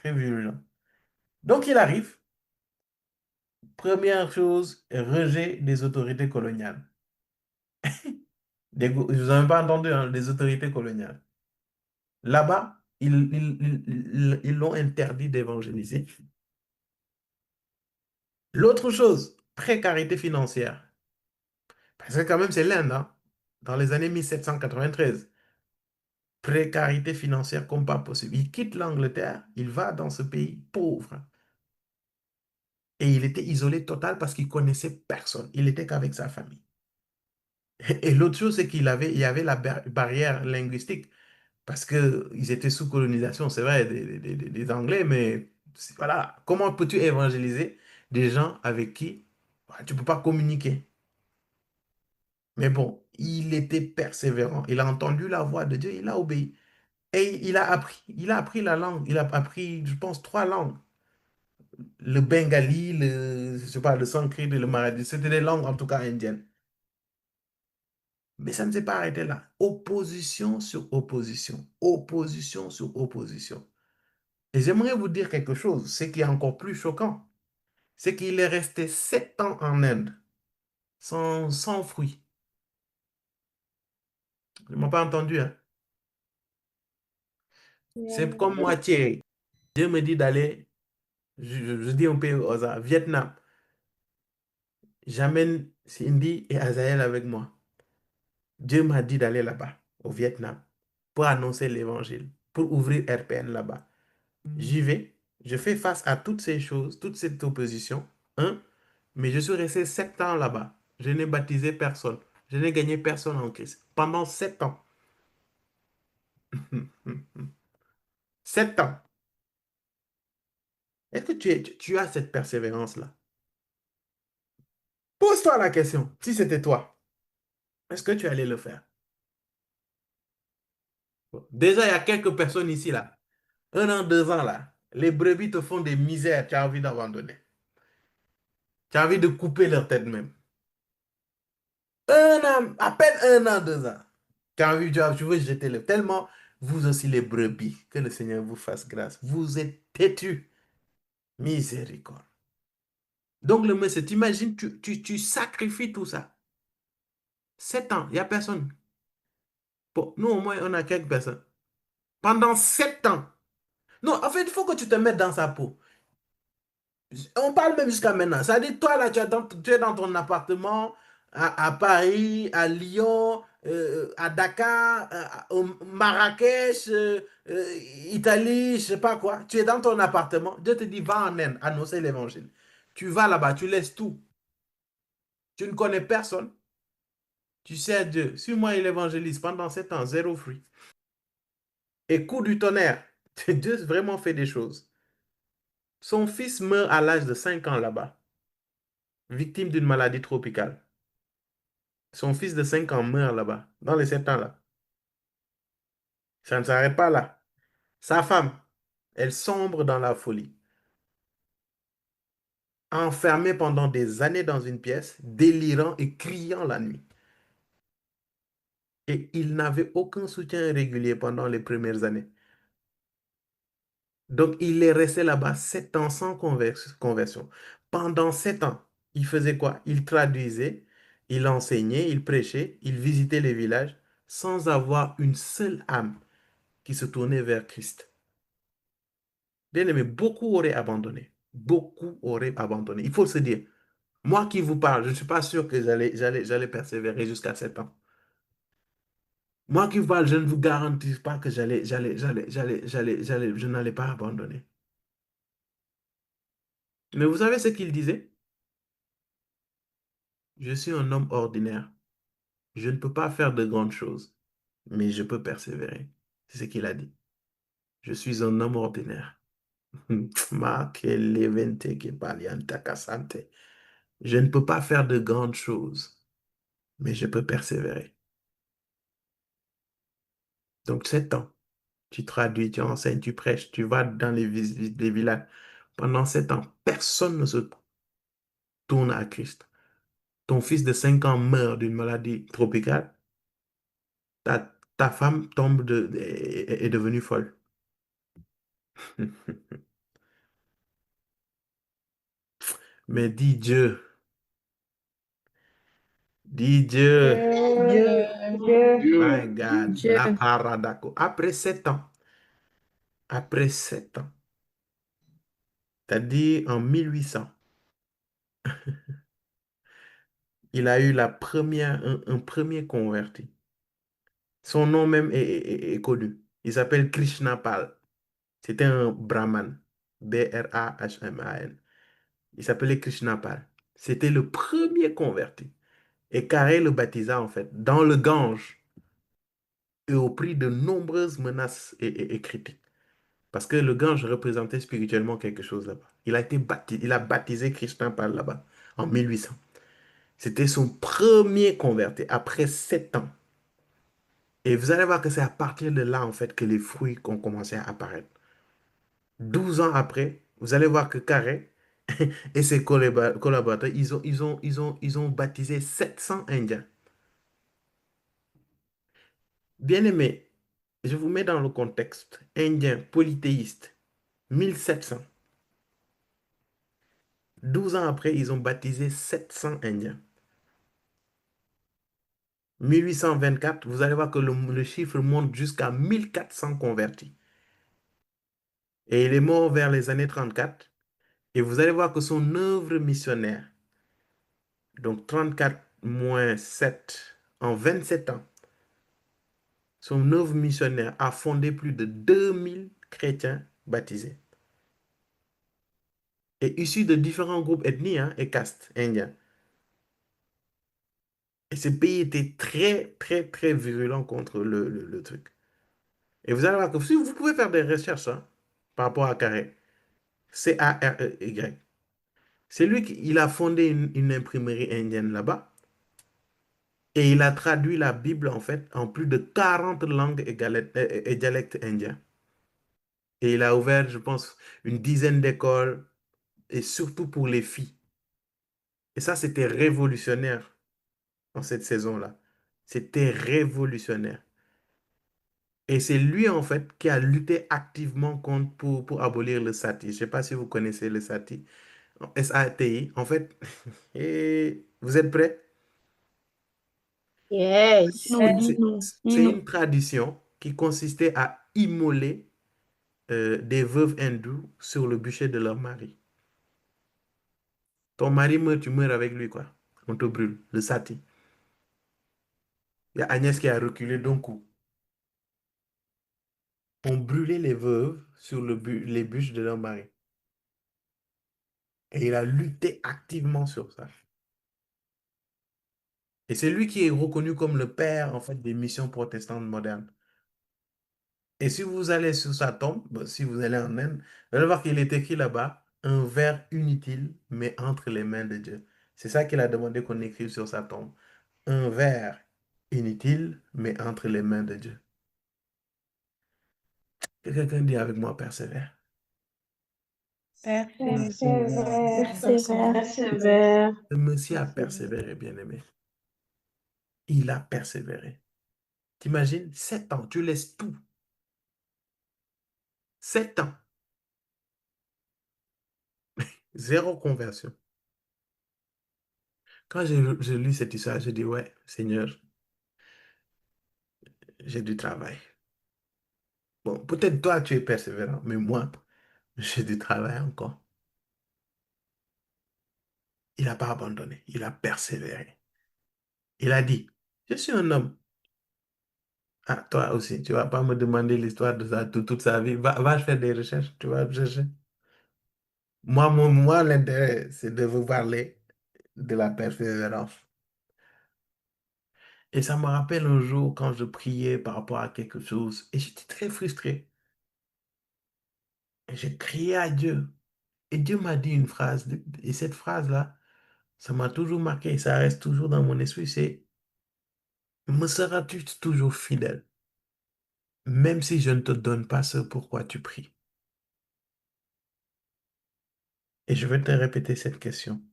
violents. Donc, il arrive. Première chose, rejet des autorités coloniales. Je vous en ai pas entendu, hein, des autorités coloniales. Là-bas, ils l'ont interdit d'évangéliser. L'autre chose, précarité financière. Parce que quand même, c'est l'Inde, hein. Dans les années 1793, précarité financière comme pas possible. Il quitte l'Angleterre, il va dans ce pays pauvre. Et il était isolé total parce qu'il connaissait personne. Il n'était qu'avec sa famille. Et l'autre chose, c'est il y avait la barrière linguistique. Parce qu'ils étaient sous colonisation, c'est vrai, des Anglais, mais voilà, comment peux-tu évangéliser des gens avec qui tu ne peux pas communiquer? Mais bon, il était persévérant. Il a entendu la voix de Dieu, il a obéi. Et il a appris la langue. Il a appris, je pense, 3 langues. Le bengali, je sais pas, le sanskrit et le marathi. C'était des langues, en tout cas, indiennes. Mais ça ne s'est pas arrêté là. Opposition sur opposition. Opposition sur opposition. Et j'aimerais vous dire quelque chose, ce qui est encore plus choquant, c'est qu'il est resté 7 ans en Inde, sans fruit. Je ne m'as pas entendu, hein. C'est comme moi, Thierry. Dieu me dit d'aller, je dis un pays au hasard, Vietnam. J'amène Cindy et Azaël avec moi. Dieu m'a dit d'aller là-bas, au Vietnam, pour annoncer l'évangile, pour ouvrir RPN là-bas. J'y vais, je fais face à toutes ces choses, toute cette opposition, hein, mais je suis resté 7 ans là-bas. Je n'ai baptisé personne. Je n'ai gagné personne en Christ. Pendant 7 ans. 7 ans. Est-ce que tu as cette persévérance-là? Pose-toi la question. Si c'était toi, est-ce que tu allais le faire? Bon, déjà, il y a quelques personnes ici, là. 1 an, 2 ans, là. Les brebis te font des misères. Tu as envie d'abandonner. Tu as envie de couper leur tête même. 1 an, à peine 1 an, 2 ans. Tu veux jeter le. Tellement, vous aussi les brebis, que le Seigneur vous fasse grâce. Vous êtes têtus. Miséricorde. Donc, le monsieur, t'imagines, tu sacrifies tout ça. 7 ans, il n'y a personne. Bon, nous, au moins, on a quelques personnes. Pendant 7 ans. Non, en fait, il faut que tu te mettes dans sa peau. On parle même jusqu'à maintenant. Ça dit, toi, là, tu es dans ton appartement à Paris, à Lyon, à Dakar, au Marrakech, Italie, je sais pas quoi. Tu es dans ton appartement. Dieu te dit, va en Inde, annoncer l'évangile. Tu vas là-bas, tu laisses tout. Tu ne connais personne. Tu sais Dieu. Suis-moi, il évangélise pendant 7 ans, zéro fruit. Et coup du tonnerre, Dieu vraiment fait des choses. Son fils meurt à l'âge de 5 ans là-bas, victime d'une maladie tropicale. Son fils de 5 ans meurt là-bas, dans les 7 ans là. Ça ne s'arrête pas là. Sa femme, elle sombre dans la folie. Enfermée pendant des années dans une pièce, délirant et criant la nuit. Et il n'avait aucun soutien régulier pendant les premières années. Donc, il est resté là-bas 7 ans sans conversion. Pendant 7 ans, il faisait quoi? Il traduisait, il enseignait, il prêchait, il visitait les villages sans avoir une seule âme qui se tournait vers Christ. Bien aimé, beaucoup auraient abandonné. Beaucoup auraient abandonné. Il faut se dire, moi qui vous parle, je ne suis pas sûr que j'allais persévérer jusqu'à 7 ans. Moi qui vous parle, je ne vous garantis pas que je n'allais pas abandonner. Mais vous savez ce qu'il disait? Je suis un homme ordinaire. Je ne peux pas faire de grandes choses, mais je peux persévérer. C'est ce qu'il a dit. Je suis un homme ordinaire. Ma que levente que palianta casante. Je ne peux pas faire de grandes choses, mais je peux persévérer. Donc, 7 ans, tu traduis, tu enseignes, tu prêches, tu vas dans les villages. Pendant 7 ans, personne ne se tourne à Christ. Ton fils de 5 ans meurt d'une maladie tropicale. Ta femme est devenue folle. Mais dis Dieu, dis Dieu, Dieu, Dieu, my God, Dieu. la paradako. Après 7 ans, c'est-à-dire en 1800, il a eu un premier converti. Son nom même est connu. Il s'appelle Krishna Pal. C'était un brahman. Brahman. Il s'appelait Krishna Pal. C'était le premier converti. Et Carré le baptisa en fait dans le Gange et au prix de nombreuses menaces et critiques. Parce que le Gange représentait spirituellement quelque chose là-bas. Il a baptisé Krishna Pal là-bas en 1800. C'était son premier converti après 7 ans. Et vous allez voir que c'est à partir de là, en fait, que les fruits ont commencé à apparaître. 12 ans après, vous allez voir que Carré et ses collaborateurs, ils ont baptisé 700 Indiens. Bien aimé, je vous mets dans le contexte. Indiens, polythéistes, 1700. 12 ans après, ils ont baptisé 700 Indiens. 1824, vous allez voir que le chiffre monte jusqu'à 1400 convertis. Et il est mort vers les années 34. Et vous allez voir que son œuvre missionnaire, donc 34 moins 7, en 27 ans, son œuvre missionnaire a fondé plus de 2000 chrétiens baptisés. Et issus de différents groupes ethniques et castes indiens. Et ce pays était très, très, très virulent contre le truc. Et vous allez voir que si vous pouvez faire des recherches par rapport à Carré, Carrey. C'est lui qui il a fondé une imprimerie indienne là-bas. Et il a traduit la Bible, en fait, en plus de 40 langues et dialectes indiens. Et il a ouvert, je pense, une dizaine d'écoles, et surtout pour les filles. Et ça, c'était révolutionnaire en cette saison-là. C'était révolutionnaire. Et c'est lui, en fait, qui a lutté activement pour abolir le sati. Je ne sais pas si vous connaissez le sati. SATI. En fait, et vous êtes prêts? yes. Nous, Euh, dis-nous. C'est Dis-nous. une tradition qui consistait à immoler des veuves hindoues sur le bûcher de leur mari. Ton mari meurt, tu meurs avec lui, quoi. On te brûle, le sati. Il y a Agnès qui a reculé d'un coup. On brûlait les veuves sur les bûches de leur mari. Et il a lutté activement sur ça. Et c'est lui qui est reconnu comme le père, en fait, des missions protestantes modernes. Et si vous allez sur sa tombe, si vous allez en Inde, vous allez voir qu'il est écrit là-bas, un verre inutile, mais entre les mains de Dieu. C'est ça qu'il a demandé qu'on écrive sur sa tombe. un verre inutile, mais entre les mains de Dieu. Que quelqu'un dit avec moi, persévère. Persévère. Persévère. Le monsieur a persévéré, bien-aimé. Il a persévéré. T'imagines, 7 ans, tu laisses tout. 7 ans, zéro conversion. Quand j'ai lu cette histoire, j'ai dit, ouais, Seigneur, j'ai du travail. Bon, peut-être toi, tu es persévérant, mais moi, j'ai du travail encore. Il n'a pas abandonné, il a persévéré. Il a dit, je suis un homme. Ah, toi aussi, tu ne vas pas me demander l'histoire de ça toute sa vie. Va faire des recherches, tu vas chercher. Moi, l'intérêt, c'est de vous parler de la persévérance. Et ça me rappelle un jour quand je priais par rapport à quelque chose et j'étais très frustré. Et j'ai crié à Dieu. Et Dieu m'a dit une phrase. Et cette phrase-là, ça m'a toujours marqué et ça reste toujours dans mon esprit. C'est, me seras-tu toujours fidèle, même si je ne te donne pas ce pourquoi tu pries? Et je vais te répéter cette question.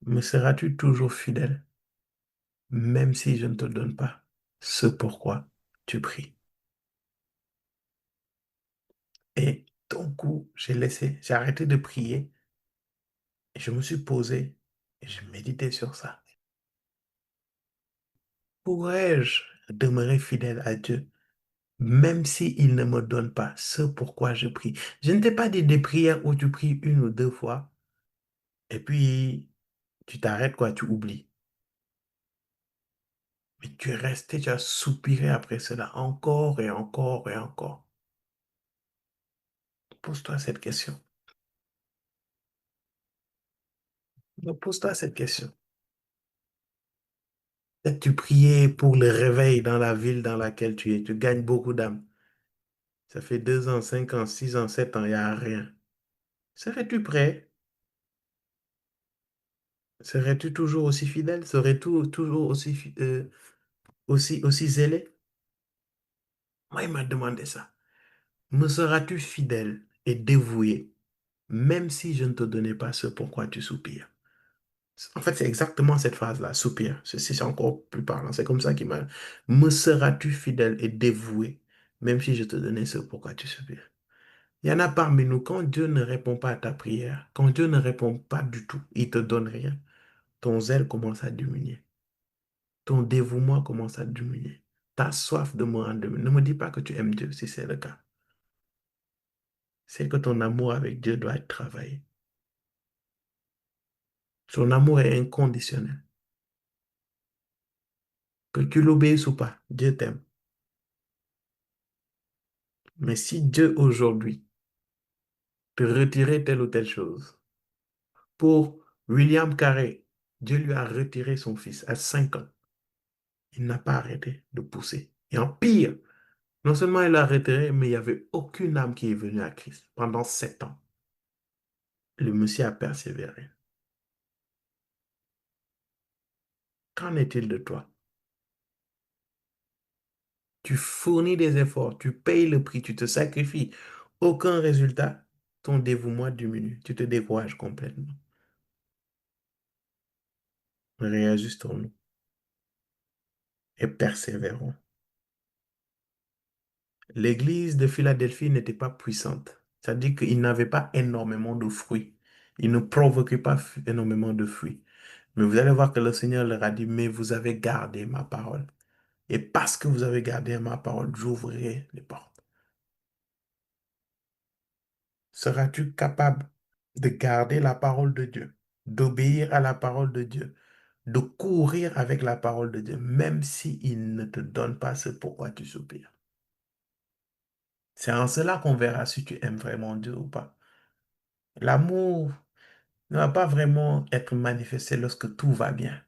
Me seras-tu toujours fidèle, même si je ne te donne pas ce pourquoi tu pries? Et d'un coup, j'ai arrêté de prier et je me suis posé et je méditais sur ça. Pourrais-je demeurer fidèle à Dieu, même s'il ne me donne pas ce pourquoi je prie? Je ne t'ai pas dit des prières où tu pries une ou deux fois et puis tu t'arrêtes, quoi, tu oublies. Mais tu es resté, tu as soupiré après cela encore et encore et encore. Pose-toi cette question. Pose-toi cette question. Peut-être tu priais pour le réveil dans la ville dans laquelle tu es. Tu gagnes beaucoup d'âmes. Ça fait 2 ans, 5 ans, 6 ans, 7 ans, il n'y a rien. Serais-tu prêt? Serais-tu toujours aussi fidèle? Serais-tu toujours aussi zélé? Moi, il m'a demandé ça. Me seras-tu fidèle et dévoué, même si je ne te donnais pas ce pourquoi tu soupires? En fait, c'est exactement cette phrase-là, soupir. C'est encore plus parlant. C'est comme ça qu'il m'a... Me seras-tu fidèle et dévoué, même si je te donnais ce pourquoi tu soupires? Il y en a parmi nous, quand Dieu ne répond pas à ta prière, quand Dieu ne répond pas du tout, il ne te donne rien, ton zèle commence à diminuer. Ton dévouement commence à diminuer. Ta soif de me rendre. Ne me dis pas que tu aimes Dieu si c'est le cas. C'est que ton amour avec Dieu doit être travaillé. Son amour est inconditionnel. Que tu l'obéisses ou pas, Dieu t'aime. Mais si Dieu aujourd'hui peut retirer telle ou telle chose, pour William Carré, Dieu lui a retiré son fils à 5 ans. Il n'a pas arrêté de pousser. Et en pire, non seulement il l'a retiré, mais il n'y avait aucune âme qui est venue à Christ pendant 7 ans. Le monsieur a persévéré. Qu'en est-il de toi? Tu fournis des efforts, tu payes le prix, tu te sacrifies. Aucun résultat, ton dévouement diminue. Tu te décourages complètement. Réajustons-nous et persévérons. L'église de Philadelphie n'était pas puissante. C'est-à-dire qu'il n'avait pas énormément de fruits. Il ne provoquait pas énormément de fruits. Mais vous allez voir que le Seigneur leur a dit, mais vous avez gardé ma parole. Et parce que vous avez gardé ma parole, j'ouvrirai les portes. Seras-tu capable de garder la parole de Dieu, d'obéir à la parole de Dieu, de courir avec la parole de Dieu, même s'il ne te donne pas ce pourquoi tu soupires? C'est en cela qu'on verra si tu aimes vraiment Dieu ou pas. L'amour ne va pas vraiment être manifesté lorsque tout va bien.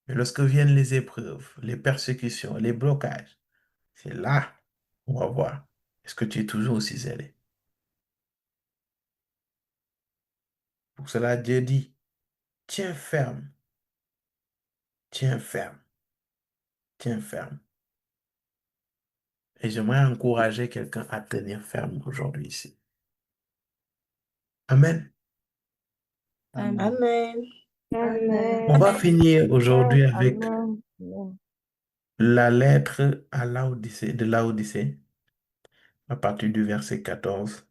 Mais lorsque viennent les épreuves, les persécutions, les blocages, c'est là qu'on va voir. Est-ce que tu es toujours aussi zélé? Pour cela, Dieu dit, tiens ferme Tiens ferme. Tiens ferme. Et j'aimerais encourager quelqu'un à tenir ferme aujourd'hui ici. Amen. Amen. Amen. On va Amen. finir aujourd'hui avec Amen. Amen. la lettre à Laodicée, de Laodicée, à partir du verset 14.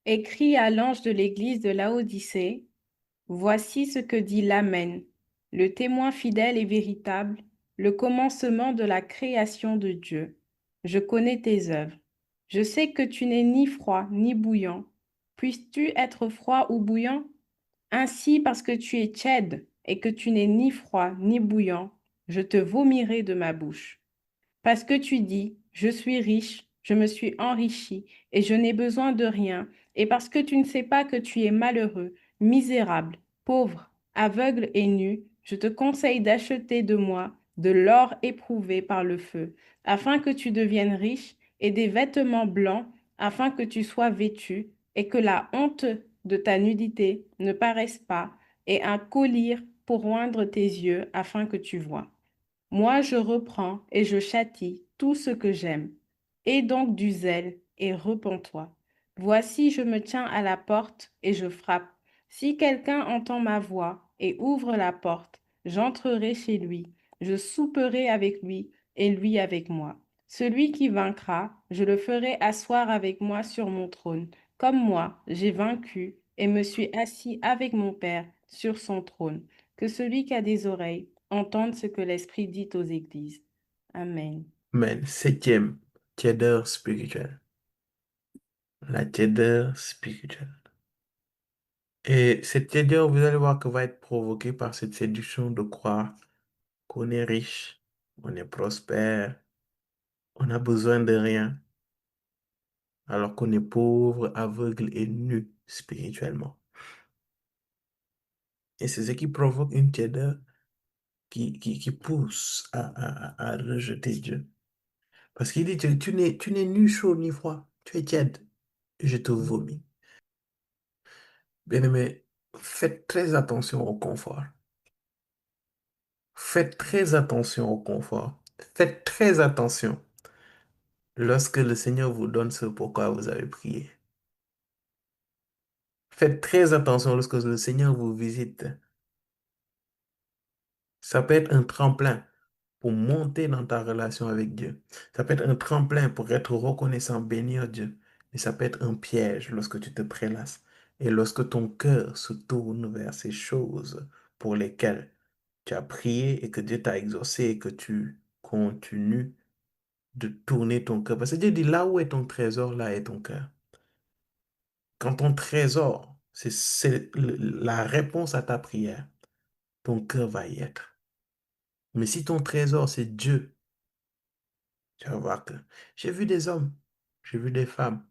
Écrit à l'ange de l'église de Laodicée, voici ce que dit l'Amen, le témoin fidèle et véritable, le commencement de la création de Dieu. Je connais tes œuvres. Je sais que tu n'es ni froid ni bouillant. Puisses-tu être froid ou bouillant? Ainsi, parce que tu es tiède et que tu n'es ni froid ni bouillant, je te vomirai de ma bouche. Parce que tu dis, je suis riche, je me suis enrichi et je n'ai besoin de rien, et parce que tu ne sais pas que tu es malheureux, misérable, pauvre, aveugle et nu, je te conseille d'acheter de moi de l'or éprouvé par le feu, afin que tu deviennes riche, et des vêtements blancs, afin que tu sois vêtu, et que la honte de ta nudité ne paraisse pas, et un collier pour oindre tes yeux, afin que tu vois. Moi, je reprends et je châtie tout ce que j'aime. Aie donc du zèle et repens-toi. Voici, je me tiens à la porte et je frappe. Si quelqu'un entend ma voix et ouvre la porte, j'entrerai chez lui, je souperai avec lui et lui avec moi. Celui qui vaincra, je le ferai asseoir avec moi sur mon trône, comme moi, j'ai vaincu et me suis assis avec mon Père sur son trône. Que celui qui a des oreilles entende ce que l'Esprit dit aux églises. Amen. Amen. Septième, tiédeur spirituelle. La tiédeur spirituelle. Et cette tiédeur, vous allez voir que va être provoquée par cette séduction de croire qu'on est riche, on est prospère, on n'a besoin de rien, alors qu'on est pauvre, aveugle et nu spirituellement. Et c'est ce qui provoque une tiédeur qui pousse à rejeter Dieu. Parce qu'il dit, tu n'es ni chaud ni froid, tu es tiède, et je te vomis. Bien-aimé, faites très attention au confort. Faites très attention au confort. Faites très attention lorsque le Seigneur vous donne ce pourquoi vous avez prié. Faites très attention lorsque le Seigneur vous visite. Ça peut être un tremplin pour monter dans ta relation avec Dieu. Ça peut être un tremplin pour être reconnaissant, bénir Dieu. Mais ça peut être un piège lorsque tu te prélasses et lorsque ton cœur se tourne vers ces choses pour lesquelles tu as prié et que Dieu t'a exaucé et que tu continues de tourner ton cœur. Parce que Dieu dit, là où est ton trésor, là est ton cœur. Quand ton trésor, la réponse à ta prière, ton cœur va y être. Mais si ton trésor, c'est Dieu, tu vas voir que j'ai vu des hommes, j'ai vu des femmes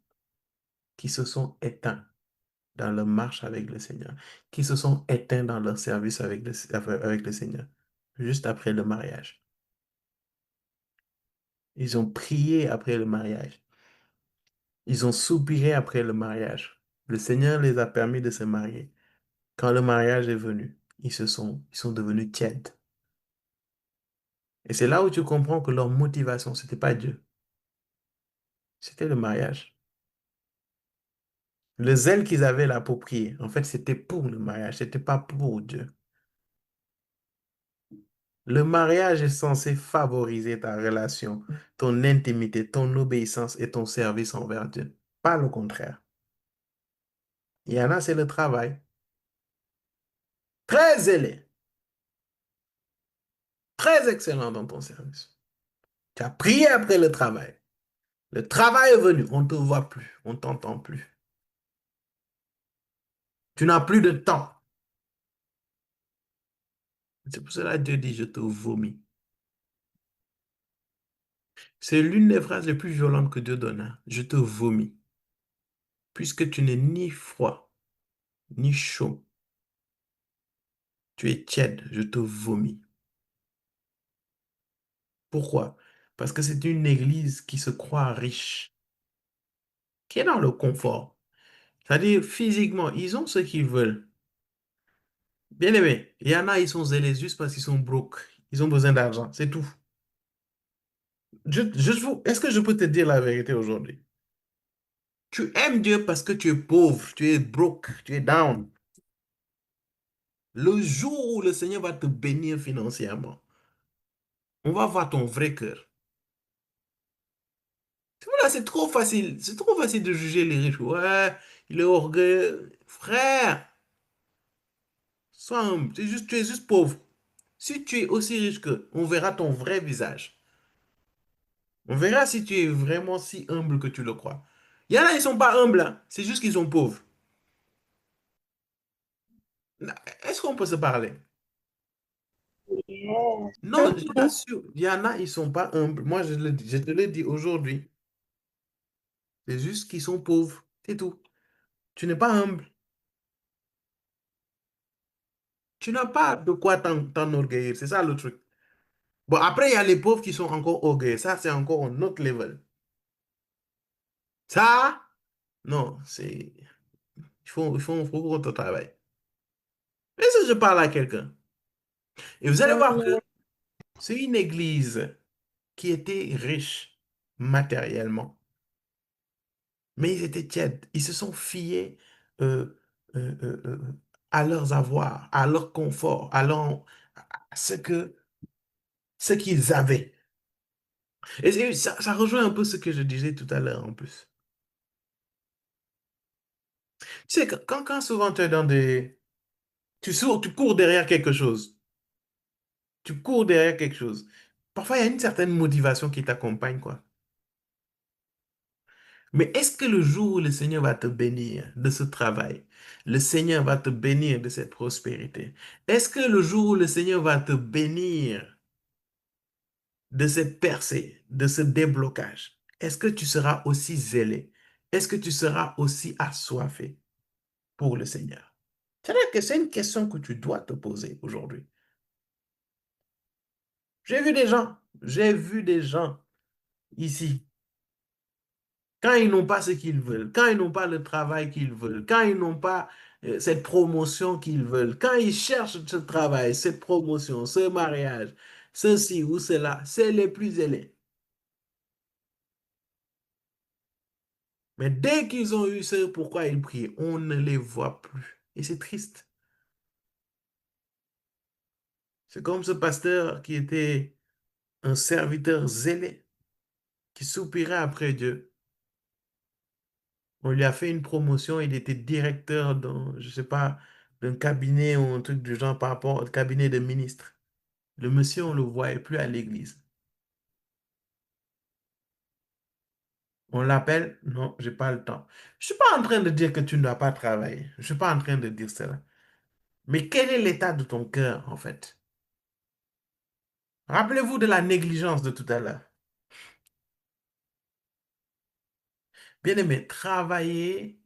qui se sont éteints dans leur marche avec le Seigneur, qui se sont éteints dans leur service avec le Seigneur, juste après le mariage. Ils ont prié après le mariage. Ils ont soupiré après le mariage. Le Seigneur les a permis de se marier. Quand le mariage est venu, ils sont devenus tièdes. Et c'est là où tu comprends que leur motivation, ce n'était pas Dieu, c'était le mariage. Le zèle qu'ils avaient là pour prier, en fait, c'était pour le mariage, c'était pas pour Dieu. Le mariage est censé favoriser ta relation, ton intimité, ton obéissance et ton service envers Dieu. Pas le contraire. Il y en a, c'est le travail. Très zélé, très excellent dans ton service. Tu as prié après le travail. Le travail est venu, on ne te voit plus, on ne t'entend plus. Tu n'as plus de temps. C'est pour cela que Dieu dit, je te vomis. C'est l'une des phrases les plus violentes que Dieu donne, hein. Je te vomis. Puisque tu n'es ni froid, ni chaud. Tu es tiède, je te vomis. Pourquoi? Parce que c'est une église qui se croit riche, qui est dans le confort. C'est-à-dire, physiquement, ils ont ce qu'ils veulent. Bien aimé, il y en a, ils sont zélés juste parce qu'ils sont broke. Ils ont besoin d'argent, c'est tout. Est-ce que je peux te dire la vérité aujourd'hui? Tu aimes Dieu parce que tu es pauvre, tu es broke, tu es down. Le jour où le Seigneur va te bénir financièrement, on va voir ton vrai cœur. Voilà, c'est trop facile de juger les riches. Ouais, il est orgueilleux. Frère, sois humble, tu es juste pauvre. Si tu es aussi riche qu'eux, on verra ton vrai visage. On verra si tu es vraiment si humble que tu le crois. Il y en a, ils sont pas humbles, hein. C'est juste qu'ils sont pauvres. Est-ce qu'on peut se parler? Yes. Non, je t'assure, il y en a, ils sont pas humbles. Moi, je te le dis aujourd'hui. C'est juste qu'ils sont pauvres. C'est tout. Tu n'es pas humble. Tu n'as pas de quoi t'enorgueillir. C'est ça le truc. Bon, après, il y a les pauvres qui sont encore orgueilleux. Ça, c'est encore un autre level. Ça, non, c'est... il faut qu'on te travaille. Mais si je parle à quelqu'un, et vous allez voir que Amen. c'est une église qui était riche matériellement, mais ils étaient tièdes. Ils se sont fiés euh, euh, euh, euh, à leurs avoirs, à leur confort, à ce qu'ils avaient. Et ça rejoint un peu ce que je disais tout à l'heure en plus. Tu sais, quand souvent tu es dans des... tu cours derrière quelque chose. Tu cours derrière quelque chose. Parfois, il y a une certaine motivation qui t'accompagne, quoi. Mais est-ce que le jour où le Seigneur va te bénir de ce travail, le Seigneur va te bénir de cette prospérité, est-ce que le jour où le Seigneur va te bénir de cette percée, de ce déblocage, est-ce que tu seras aussi zélé? Est-ce que tu seras aussi assoiffé pour le Seigneur? C'est-à-dire que c'est une question que tu dois te poser aujourd'hui. J'ai vu des gens ici, quand ils n'ont pas ce qu'ils veulent, quand ils n'ont pas le travail qu'ils veulent, quand ils n'ont pas cette promotion qu'ils veulent, quand ils cherchent ce travail, cette promotion, ce mariage, ceci ou cela, c'est les plus ailés. Mais dès qu'ils ont eu ce pourquoi ils prient, on ne les voit plus. Et c'est triste. C'est comme ce pasteur qui était un serviteur zélé, qui soupirait après Dieu. On lui a fait une promotion, il était directeur dans, je sais pas, d'un cabinet ou un truc du genre par rapport au cabinet de ministre. Le monsieur, on ne le voyait plus à l'église. On l'appelle, non, j'ai pas le temps. Je suis pas en train de dire que tu ne dois pas travailler. Je suis pas en train de dire cela. Mais quel est l'état de ton cœur, en fait? Rappelez-vous de la négligence de tout à l'heure. Bien aimé, travailler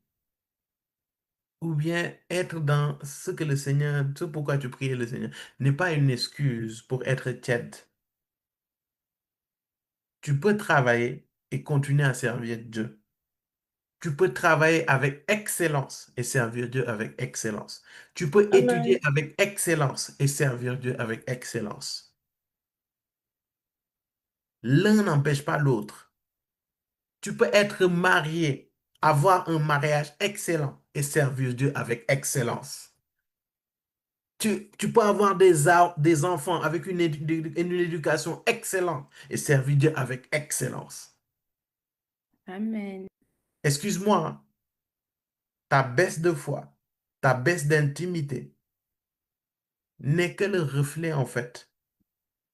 ou bien être dans ce que le Seigneur, ce pourquoi tu pries le Seigneur, n'est pas une excuse pour être tiède. Tu peux travailler et continuer à servir Dieu. Tu peux travailler avec excellence et servir Dieu avec excellence. Tu peux Amen. étudier avec excellence et servir Dieu avec excellence. L'un n'empêche pas l'autre. Tu peux être marié, avoir un mariage excellent et servir Dieu avec excellence. Tu peux avoir des enfants avec une éducation excellente et servir Dieu avec excellence. Amen. Excuse-moi, hein, ta baisse de foi, ta baisse d'intimité n'est que le reflet, en fait,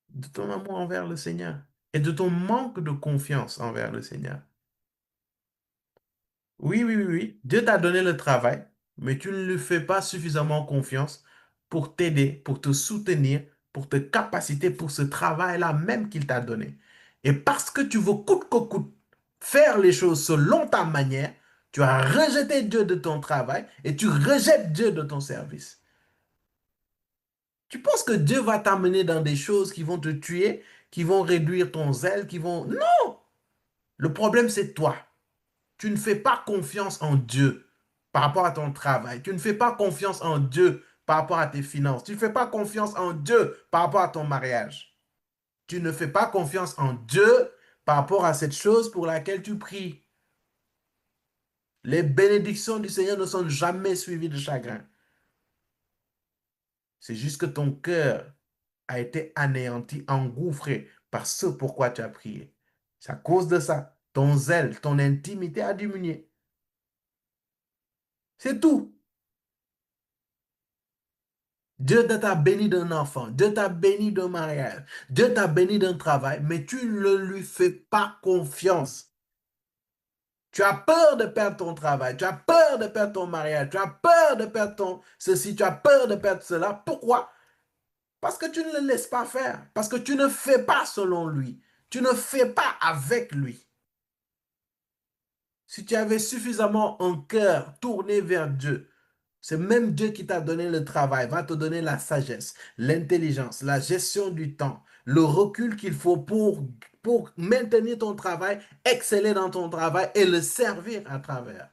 de ton amour envers le Seigneur et de ton manque de confiance envers le Seigneur. Oui, oui, oui, oui. Dieu t'a donné le travail, mais tu ne lui fais pas suffisamment confiance pour t'aider, pour te soutenir, pour te capaciter pour ce travail-là même qu'il t'a donné. Et parce que tu veux coûte que coûte faire les choses selon ta manière, tu as rejeté Dieu de ton travail et tu rejettes Dieu de ton service. Tu penses que Dieu va t'amener dans des choses qui vont te tuer, qui vont réduire ton zèle, qui vont... Non! Le problème, c'est toi. Tu ne fais pas confiance en Dieu par rapport à ton travail. Tu ne fais pas confiance en Dieu par rapport à tes finances. Tu ne fais pas confiance en Dieu par rapport à ton mariage. Tu ne fais pas confiance en Dieu par rapport à cette chose pour laquelle tu pries. Les bénédictions du Seigneur ne sont jamais suivies de chagrin. C'est juste que ton cœur a été anéanti, engouffré par ce pourquoi tu as prié. C'est à cause de ça. Ton zèle, ton intimité a diminué. C'est tout. Dieu t'a béni d'un enfant, Dieu t'a béni d'un mariage, Dieu t'a béni d'un travail, mais tu ne lui fais pas confiance. Tu as peur de perdre ton travail, tu as peur de perdre ton mariage, tu as peur de perdre ton ceci, tu as peur de perdre cela. Pourquoi? Parce que tu ne le laisses pas faire, parce que tu ne fais pas selon lui, tu ne fais pas avec lui. Si tu avais suffisamment un cœur tourné vers Dieu, c'est même Dieu qui t'a donné le travail, va te donner la sagesse, l'intelligence, la gestion du temps, le recul qu'il faut pour maintenir ton travail, exceller dans ton travail et le servir à travers.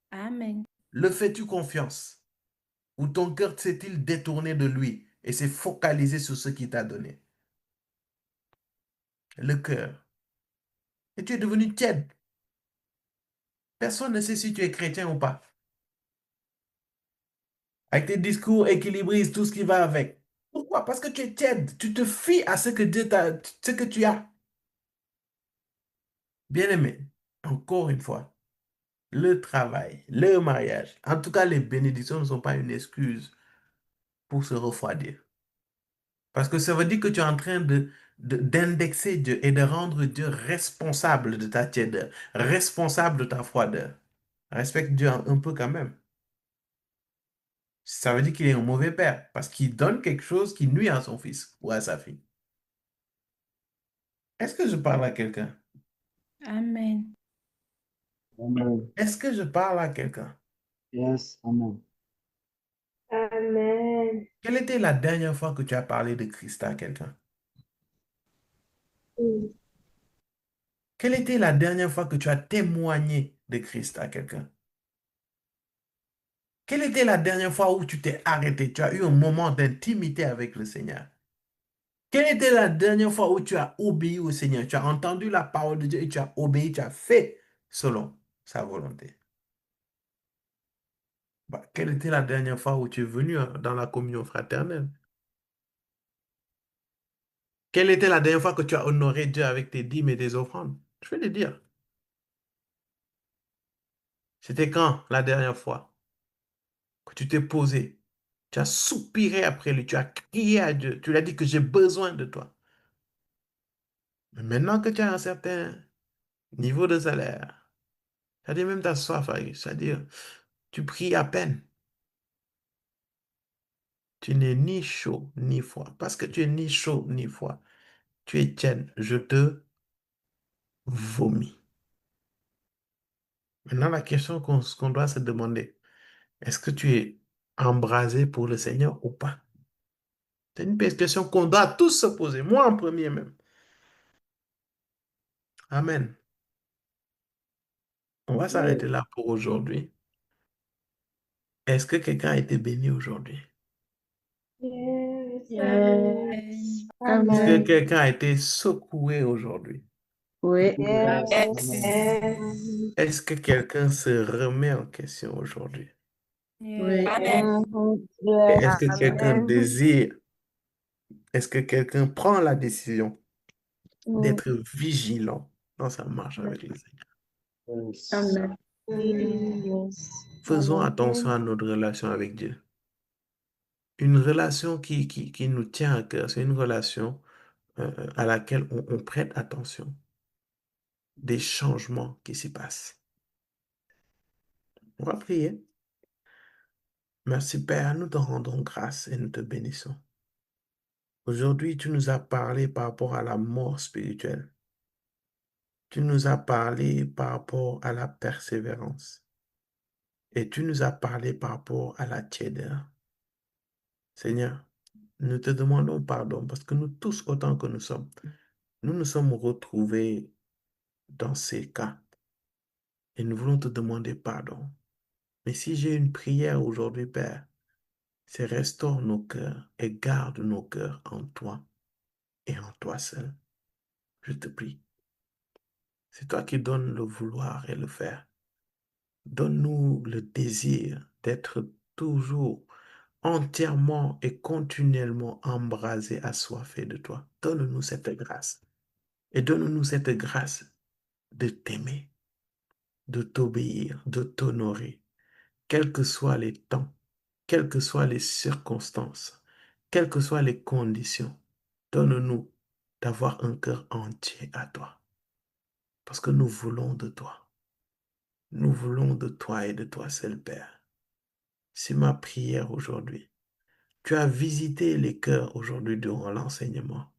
Amen. Le fais-tu confiance? Ou ton cœur s'est-il détourné de lui et s'est focalisé sur ce qu'il t'a donné? Le cœur. Et tu es devenu tiède. Personne ne sait si tu es chrétien ou pas. Avec tes discours équilibristes, tout ce qui va avec. Pourquoi? Parce que tu es tiède. Tu te fies à ce que Dieu t'a, ce que tu as. Bien-aimé, encore une fois, le travail, le mariage, en tout cas les bénédictions ne sont pas une excuse pour se refroidir. Parce que ça veut dire que tu es en train d'indexer Dieu et de rendre Dieu responsable de ta tiédeur, responsable de ta froideur. Respecte Dieu un peu quand même. Ça veut dire qu'il est un mauvais père parce qu'il donne quelque chose qui nuit à son fils ou à sa fille. Est-ce que je parle à quelqu'un? Amen. Amen. Est-ce que je parle à quelqu'un? Yes, amen. Amen. Quelle était la dernière fois que tu as parlé de Christ à quelqu'un? Oui. Quelle était la dernière fois que tu as témoigné de Christ à quelqu'un? Quelle était la dernière fois où tu t'es arrêté, tu as eu un moment d'intimité avec le Seigneur? Quelle était la dernière fois où tu as obéi au Seigneur? Tu as entendu la parole de Dieu et tu as obéi, tu as fait selon sa volonté. Bah, quelle était la dernière fois où tu es venu dans la communion fraternelle? Quelle était la dernière fois que tu as honoré Dieu avec tes dîmes et tes offrandes? Je vais te dire. C'était quand la dernière fois que tu t'es posé, tu as soupiré après lui, tu as crié à Dieu, tu lui as dit que j'ai besoin de toi. Mais maintenant que tu as un certain niveau de salaire, c'est-à-dire même ta soif, c'est-à-dire tu pries à peine. Tu n'es ni chaud ni froid. Parce que tu es ni chaud ni froid. Tu es tiède. Je te vomis. Maintenant, la question qu'on doit se demander, est-ce que tu es embrasé pour le Seigneur ou pas? C'est une question qu'on doit tous se poser, moi en premier même. Amen. On va s'arrêter là pour aujourd'hui. Est-ce que quelqu'un a été béni aujourd'hui? Yes. Yes. Est-ce que Amen. quelqu'un a été secoué aujourd'hui? Oui. Yes, Yes. amen. Amen. Est-ce que quelqu'un se remet en question aujourd'hui? Oui. Amen. Et Yes. est-ce que quelqu'un Amen. désire, est-ce que quelqu'un prend la décision Oui. d'être vigilant dans sa marche avec le Seigneur? Yes. Amen. Yes. Faisons Amen. attention à notre relation avec Dieu. Une relation qui nous tient à cœur, c'est une relation à laquelle on prête attention des changements qui s'y passent. On va prier. Merci Père, nous te rendons grâce et nous te bénissons. Aujourd'hui, tu nous as parlé par rapport à la mort spirituelle. Tu nous as parlé par rapport à la persévérance. Et tu nous as parlé par rapport à la tiédeur. Seigneur, nous te demandons pardon parce que nous tous, autant que nous sommes, nous nous sommes retrouvés dans ces cas et nous voulons te demander pardon. Mais si j'ai une prière aujourd'hui, Père, c'est restaure nos cœurs et garde nos cœurs en toi et en toi seul. Je te prie. C'est toi qui donnes le vouloir et le faire. Donne-nous le désir d'être toujours entièrement et continuellement embrasé, assoiffé de toi. Donne-nous cette grâce. Et donne-nous cette grâce de t'aimer, de t'obéir, de t'honorer, quels que soient les temps, quelles que soient les circonstances, quelles que soient les conditions. Donne-nous d'avoir un cœur entier à toi. Parce que nous voulons de toi. Nous voulons de toi et de toi seul, Père. C'est ma prière aujourd'hui. Tu as visité les cœurs aujourd'hui durant l'enseignement.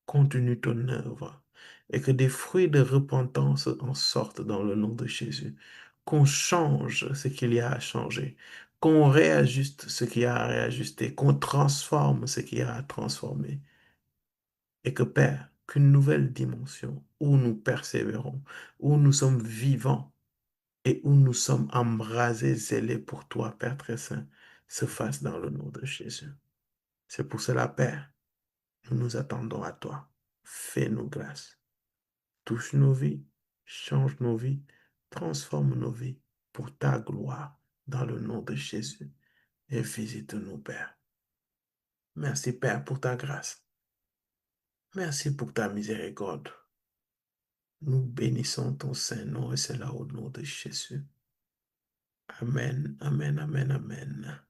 Continue ton œuvre et que des fruits de repentance en sortent dans le nom de Jésus. Qu'on change ce qu'il y a à changer, qu'on réajuste ce qu'il y a à réajuster, qu'on transforme ce qu'il y a à transformer. Et que Père, qu'une nouvelle dimension où nous persévérons, où nous sommes vivants et où nous sommes embrasés, zélés pour toi, Père très saint, se fasse dans le nom de Jésus. C'est pour cela, Père, nous nous attendons à toi. Fais-nous grâce. Touche nos vies, change nos vies, transforme nos vies pour ta gloire dans le nom de Jésus. Et visite-nous, Père. Merci, Père, pour ta grâce. Merci pour ta miséricorde. Nous bénissons ton Saint-Nom et c'est là au nom de Jésus. Amen, amen, amen, amen.